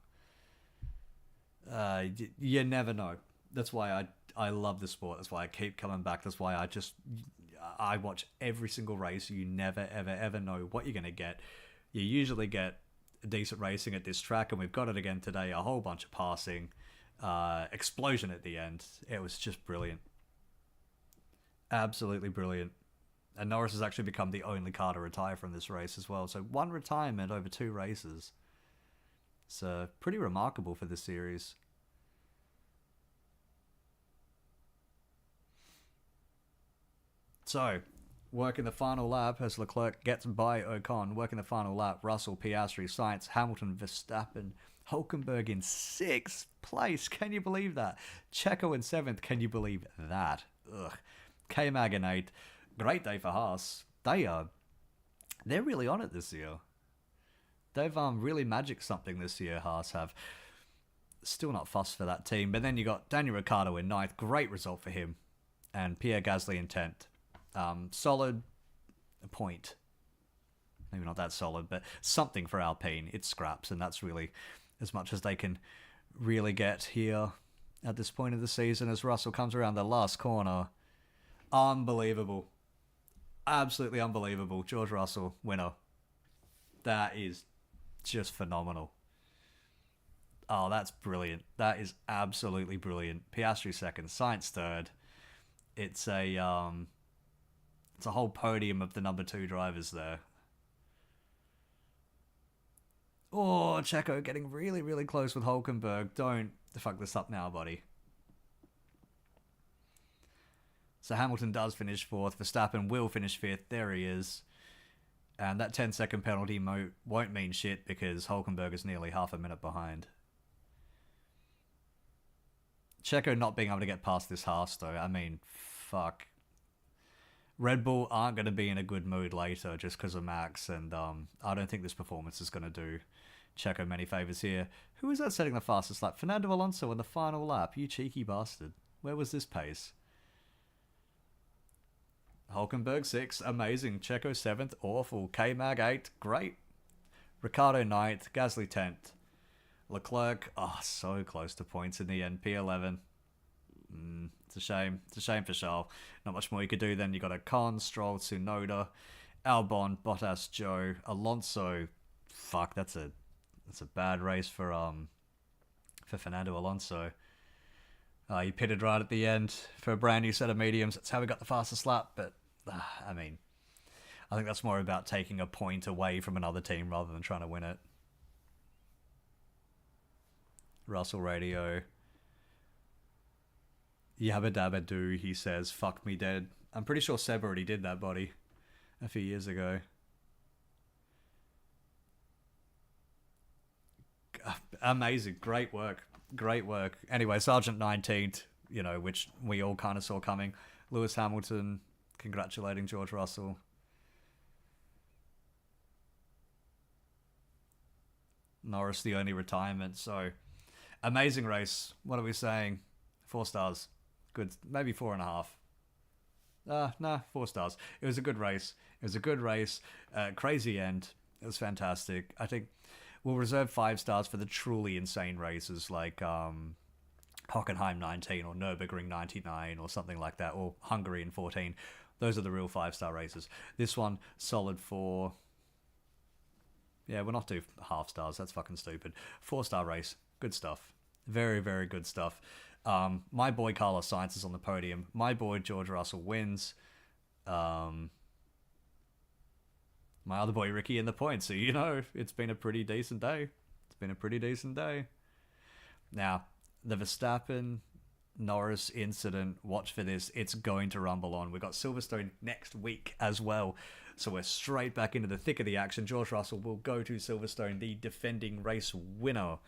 You never know. That's why I love the sport. That's why I keep coming back. That's why I watch every single race. You never, ever, ever know what you're going to get. You usually get decent racing at this track, and we've got it again today. A whole bunch of passing. Explosion at the end. It was just brilliant. Absolutely brilliant. And Norris has actually become the only car to retire from this race as well. So 1 retirement over 2 races. It's pretty remarkable for this series. So, working the final lap as Leclerc gets by Ocon. Working the final lap, Russell, Piastri, Sainz, Hamilton, Verstappen, Hulkenberg in 6th place. Can you believe that? Checo in 7th. Can you believe that? Ugh. K-Mag in 8th. Great day for Haas. They're really on it this year. They've really magicked something this year, Haas have. Still not fussed for that team. But then you got Daniel Ricciardo in 9th. Great result for him. And Pierre Gasly in 10th. Solid point. Maybe not that solid, but something for Alpine. It's scraps, and that's really as much as they can really get here at this point of the season as Russell comes around the last corner. Unbelievable. Absolutely unbelievable. George Russell, winner. That is just phenomenal. Oh, that's brilliant. That is absolutely brilliant. Piastri 2nd, Sainz 3rd. It's a whole podium of the number 2 drivers there. Oh, Checo getting really, really close with Hulkenberg. Don't fuck this up now, buddy. So Hamilton does finish 4th. Verstappen will finish 5th. There he is. And that 10-second penalty won't mean shit because Hulkenberg is nearly half a minute behind. Checo not being able to get past this Haas, though. I mean, fuck. Red Bull aren't going to be in a good mood later just because of Max. And I don't think this performance is going to do Checo many favours here. Who is that setting the fastest lap? Fernando Alonso in the final lap. You cheeky bastard. Where was this pace? Hulkenberg 6th, amazing. Checo 7th, awful. K-Mag 8th, great. Ricciardo 9th, Gasly 10th. Leclerc, so close to points in the end. P11. It's a shame. It's a shame for Charles. Not much more you could do then. You got Ocon, Stroll, Tsunoda, Albon, Bottas, Joe, Alonso. Fuck, that's a bad race for Fernando Alonso. He pitted right at the end for a brand new set of mediums. That's how we got the fastest lap. But, I mean, I think that's more about taking a point away from another team rather than trying to win it. Russell radio. Yabba dabba doo, he says, fuck me dead. I'm pretty sure Seb already did that, buddy, a few years ago. Amazing. Great work. Great work. Anyway, Sergeant 19th, which we all kind of saw coming. Lewis Hamilton congratulating George Russell. Norris, the only retirement. So, amazing race. What are we saying? 4 stars. Good. Maybe 4.5. Nah, 4 stars. It was a good race. Crazy end. It was fantastic. I think we'll reserve 5 stars for the truly insane races like Hockenheim 19 or Nürburgring 99 or something like that, or Hungary in 14. Those are the real 5-star races. This one, solid 4. Yeah, we'll not do half stars. That's fucking stupid. 4-star race. Good stuff. Very, very good stuff. My boy Carlos Sainz is on the podium. My boy George Russell wins. Um, my other boy Ricky in the points. So, it's been a pretty decent day. It's been a pretty decent day. Now, the Verstappen Norris incident, watch for this. It's going to rumble on. We've got Silverstone next week as well. So we're straight back into the thick of the action. George Russell will go to Silverstone, the defending race winner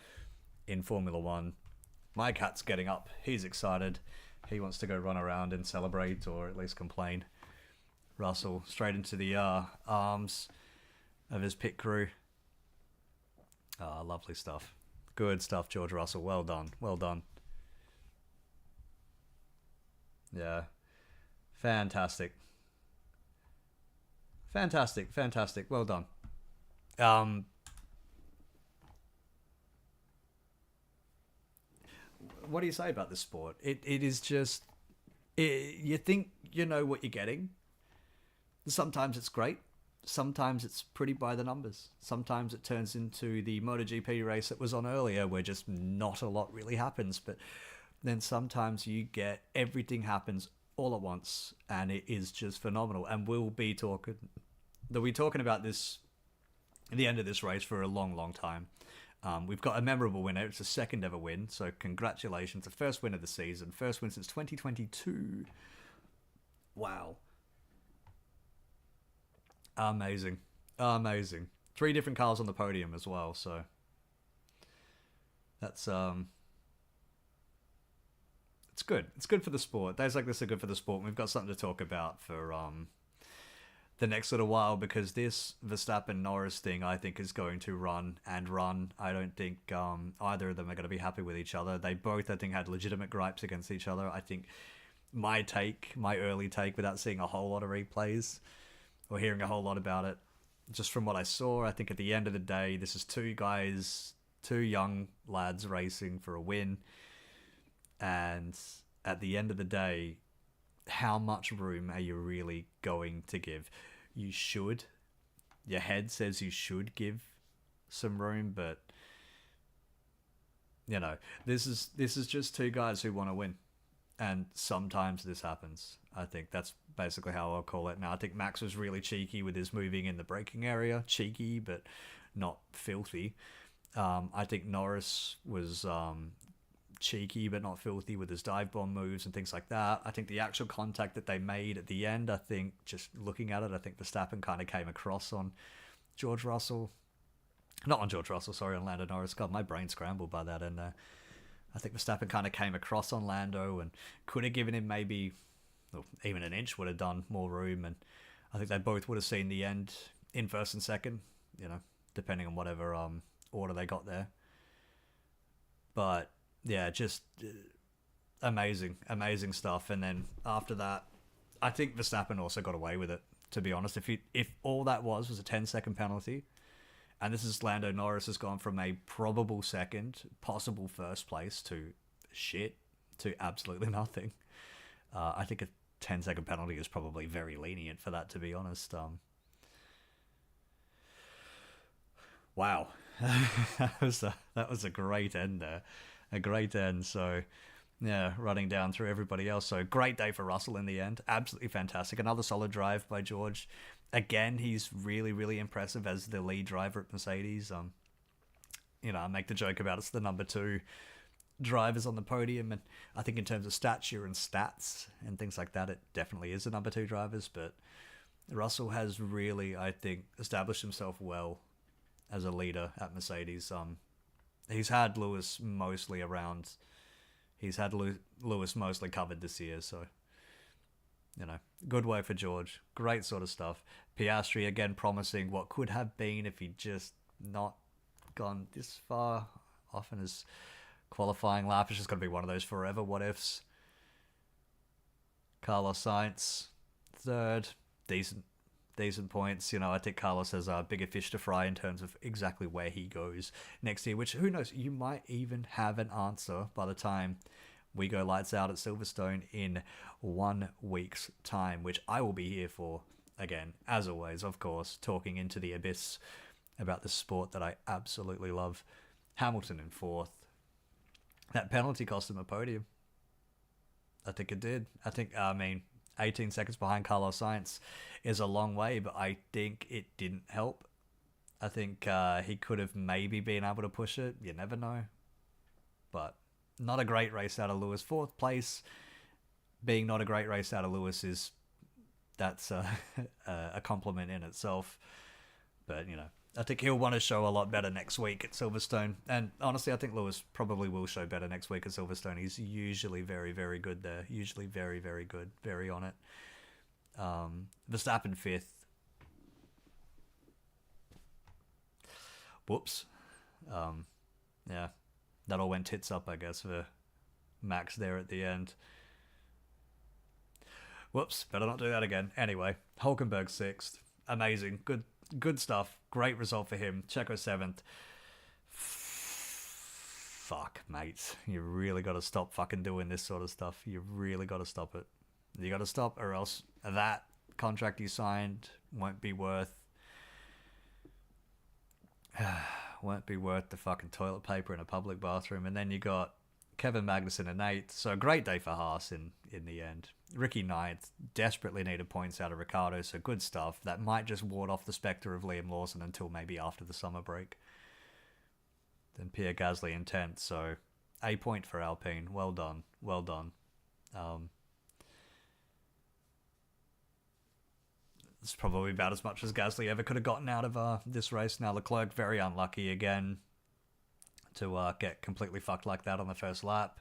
in Formula One. My cat's getting up. He's excited. He wants to go run around and celebrate, or at least complain. Russell straight into the arms of his pit crew. Lovely stuff. Good stuff, George Russell. Well done. Well done. Yeah. Fantastic. Fantastic. Fantastic. Well done. What do you say about this sport? It is just... you think you know what you're getting. Sometimes it's great. Sometimes it's pretty by the numbers. Sometimes it turns into the MotoGP race that was on earlier, where just not a lot really happens. But then sometimes you get everything happens all at once, and it is just phenomenal. And they'll be talking about this at the end of this race for a long, long time. We've got a memorable winner. It's the second ever win, so congratulations. The first win of the season. First win since 2022. Wow. Amazing. Amazing. 3 different cars on the podium as well, so that's it's good. It's good for the sport. Days like this are good for the sport. And we've got something to talk about for the next little while, because this Verstappen Norris thing, I think, is going to run and run. I don't think either of them are going to be happy with each other. They both, I think, had legitimate gripes against each other. I think my early take, without seeing a whole lot of replays or hearing a whole lot about it, just from what I saw, I think at the end of the day, this is 2 young lads racing for a win. And at the end of the day, how much room are you really going to give? You should. Your head says you should give some room, but this is just 2 guys who want to win. And sometimes this happens. I think that's basically how I'll call it now. I think Max was really cheeky with his moving in the braking area. Cheeky, but not filthy. I think Norris was cheeky but not filthy with his dive bomb moves and things like that. I think the actual contact that they made at the end, I think, just looking at it, I think Verstappen kind of came across on George Russell. Not on George Russell, sorry, on Lando Norris. God, my brain scrambled by that. And I think Verstappen kind of came across on Lando and could have given him maybe, well, even an inch would have done more room. And I think they both would have seen the end in first and second, depending on whatever order they got there. But yeah, just amazing stuff. And then after that, I think Verstappen also got away with it, to be honest. If all that was a 10-second penalty, and this is Lando Norris has gone from a probable second, possible first place to shit, to absolutely nothing. I think a 10-second penalty is probably very lenient for that, to be honest. Wow. that was a great end there. A great end. So, yeah, running down through everybody else. So, great day for Russell in the end. Absolutely fantastic. Another solid drive by George. Again, he's really, really impressive as the lead driver at Mercedes. I make the joke about it's the number 2 drivers on the podium, and I think in terms of stature and stats and things like that, it definitely is the number 2 drivers. But Russell has really, I think, established himself well as a leader at Mercedes. He's had Lewis mostly around. He's had Lewis mostly covered this year, so good work for George. Great sort of stuff. Piastri again promising what could have been if he'd just not gone this far off in his qualifying lap. It's just going to be one of those forever what ifs. Carlos Sainz, 3rd, decent points. I think Carlos has a bigger fish to fry in terms of exactly where he goes next year, which, who knows, you might even have an answer by the time we go lights out at Silverstone in 1 week's time, which I will be here for, again, as always, of course, talking into the abyss about the sport that I absolutely love. Hamilton in 4th. That penalty cost him a podium. I think it did. I mean, 18 seconds behind Carlos Sainz is a long way, but I think it didn't help. I think he could have maybe been able to push it. You never know. But not a great race out of Lewis. Fourth place being not a great race out of Lewis that's a compliment in itself. But, you know, I think he'll want to show a lot better next week at Silverstone. And honestly, I think Lewis probably will show better next week at Silverstone. He's usually very, very good there. Usually very, very good. Very on it. Verstappen 5th. Whoops. Yeah. That all went tits up, I guess, for Max there at the end. Whoops. Better not do that again. Anyway, Hulkenberg 6th. Amazing. Good stuff. Great result for him. Checo 7th. Fuck, mates. You really got to stop fucking doing this sort of stuff. You really got to stop it. You got to stop, or else that contract you signed won't be worth the fucking toilet paper in a public bathroom. And then you got Kevin Magnussen in 8th. So a great day for Haas in the end. Ricky 9th. Desperately needed points out of Ricciardo, so good stuff. That might just ward off the spectre of Liam Lawson until maybe after the summer break. Then Pierre Gasly in 10th. So A point for Alpine. Well done. Well done. It's probably about as much as Gasly ever could have gotten out of this race. Now Leclerc very unlucky again to get completely fucked like that on the first lap.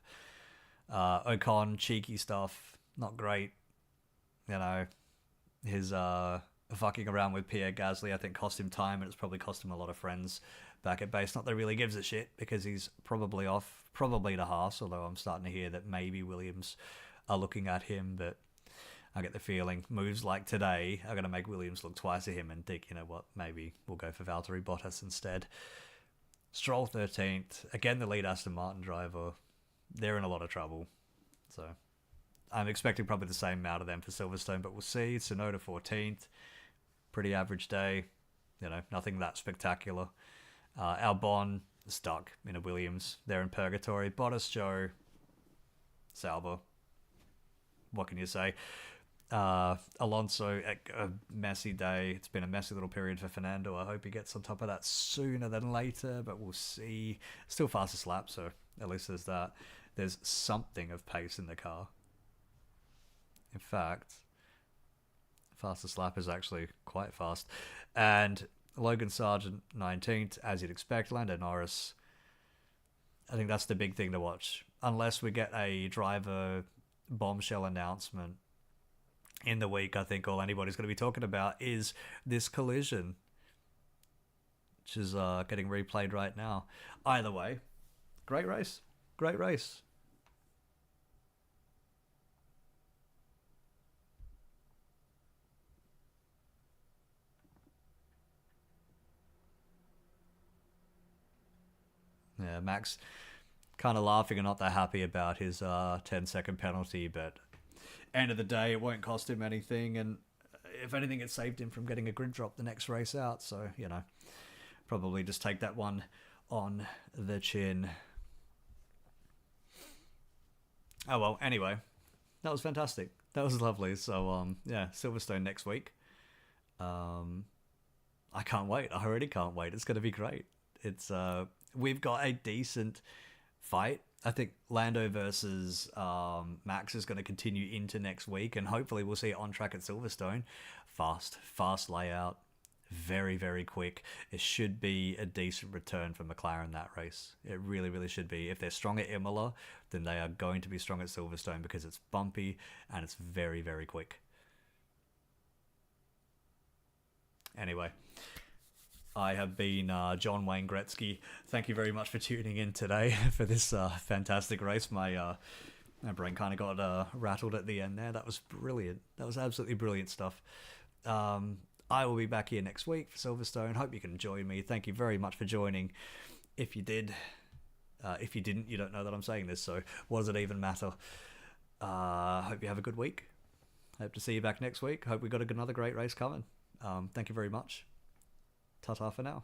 Ocon, cheeky stuff, not great. You know, his fucking around with Pierre Gasly, I think, cost him time, and it's probably cost him a lot of friends back at base. Not that he really gives a shit, because he's probably off, probably to Haas, although I'm starting to hear that maybe Williams are looking at him, but I get the feeling moves like today are going to make Williams look twice at him and think, you know what, maybe we'll go for Valtteri Bottas instead. Stroll 13th. Again, the lead Aston Martin driver. They're in a lot of trouble. So I'm expecting probably the same out of them for Silverstone, but we'll see. Tsunoda 14th. Pretty average day. You know, nothing that spectacular. Albon stuck in a Williams. They're in purgatory. Bottas, Joe, Sauber. What can you say? Alonso, a messy day. It's been a messy little period for Fernando. I hope he gets on top of that sooner than later, but we'll see. Still fastest lap, so at least there's that. There's something of pace in the car. In fact, fastest lap is actually quite fast. And Logan Sargent 19th, as you'd expect. Lando Norris, I think that's the big thing to watch. Unless we get a driver bombshell announcement in the week, I think all anybody's going to be talking about is this collision, which is getting replayed right now. Either way, great race. Great race. Yeah, Max kind of laughing and not that happy about his 10-second penalty, but end of the day, it won't cost him anything, and if anything, it saved him from getting a grid drop the next race out, so, you know, probably just take that one on the chin. Oh, well, anyway, that was fantastic. That was lovely. So, yeah, Silverstone next week. I can't wait. I already can't wait. It's going to be great. It's we've got a decent fight. I think Lando versus Max is going to continue into next week, and hopefully we'll see it on track at Silverstone. Fast layout, very, very quick. It should be a decent return for McLaren that race. It really, really should be. If they're strong at Imola, then they are going to be strong at Silverstone because it's bumpy and it's very, very quick. Anyway, I have been John Wayne Gretzky. Thank you very much for tuning in today for this fantastic race. My brain kind of got rattled at the end there. That was brilliant. That was absolutely brilliant stuff. I will be back here next week for Silverstone. Hope you can join me. Thank you very much for joining. If you did, if you didn't, you don't know that I'm saying this, so what does it even matter? Hope you have a good week. Hope to see you back next week. Hope we got another great race coming. Thank you very much. Ta-ta for now.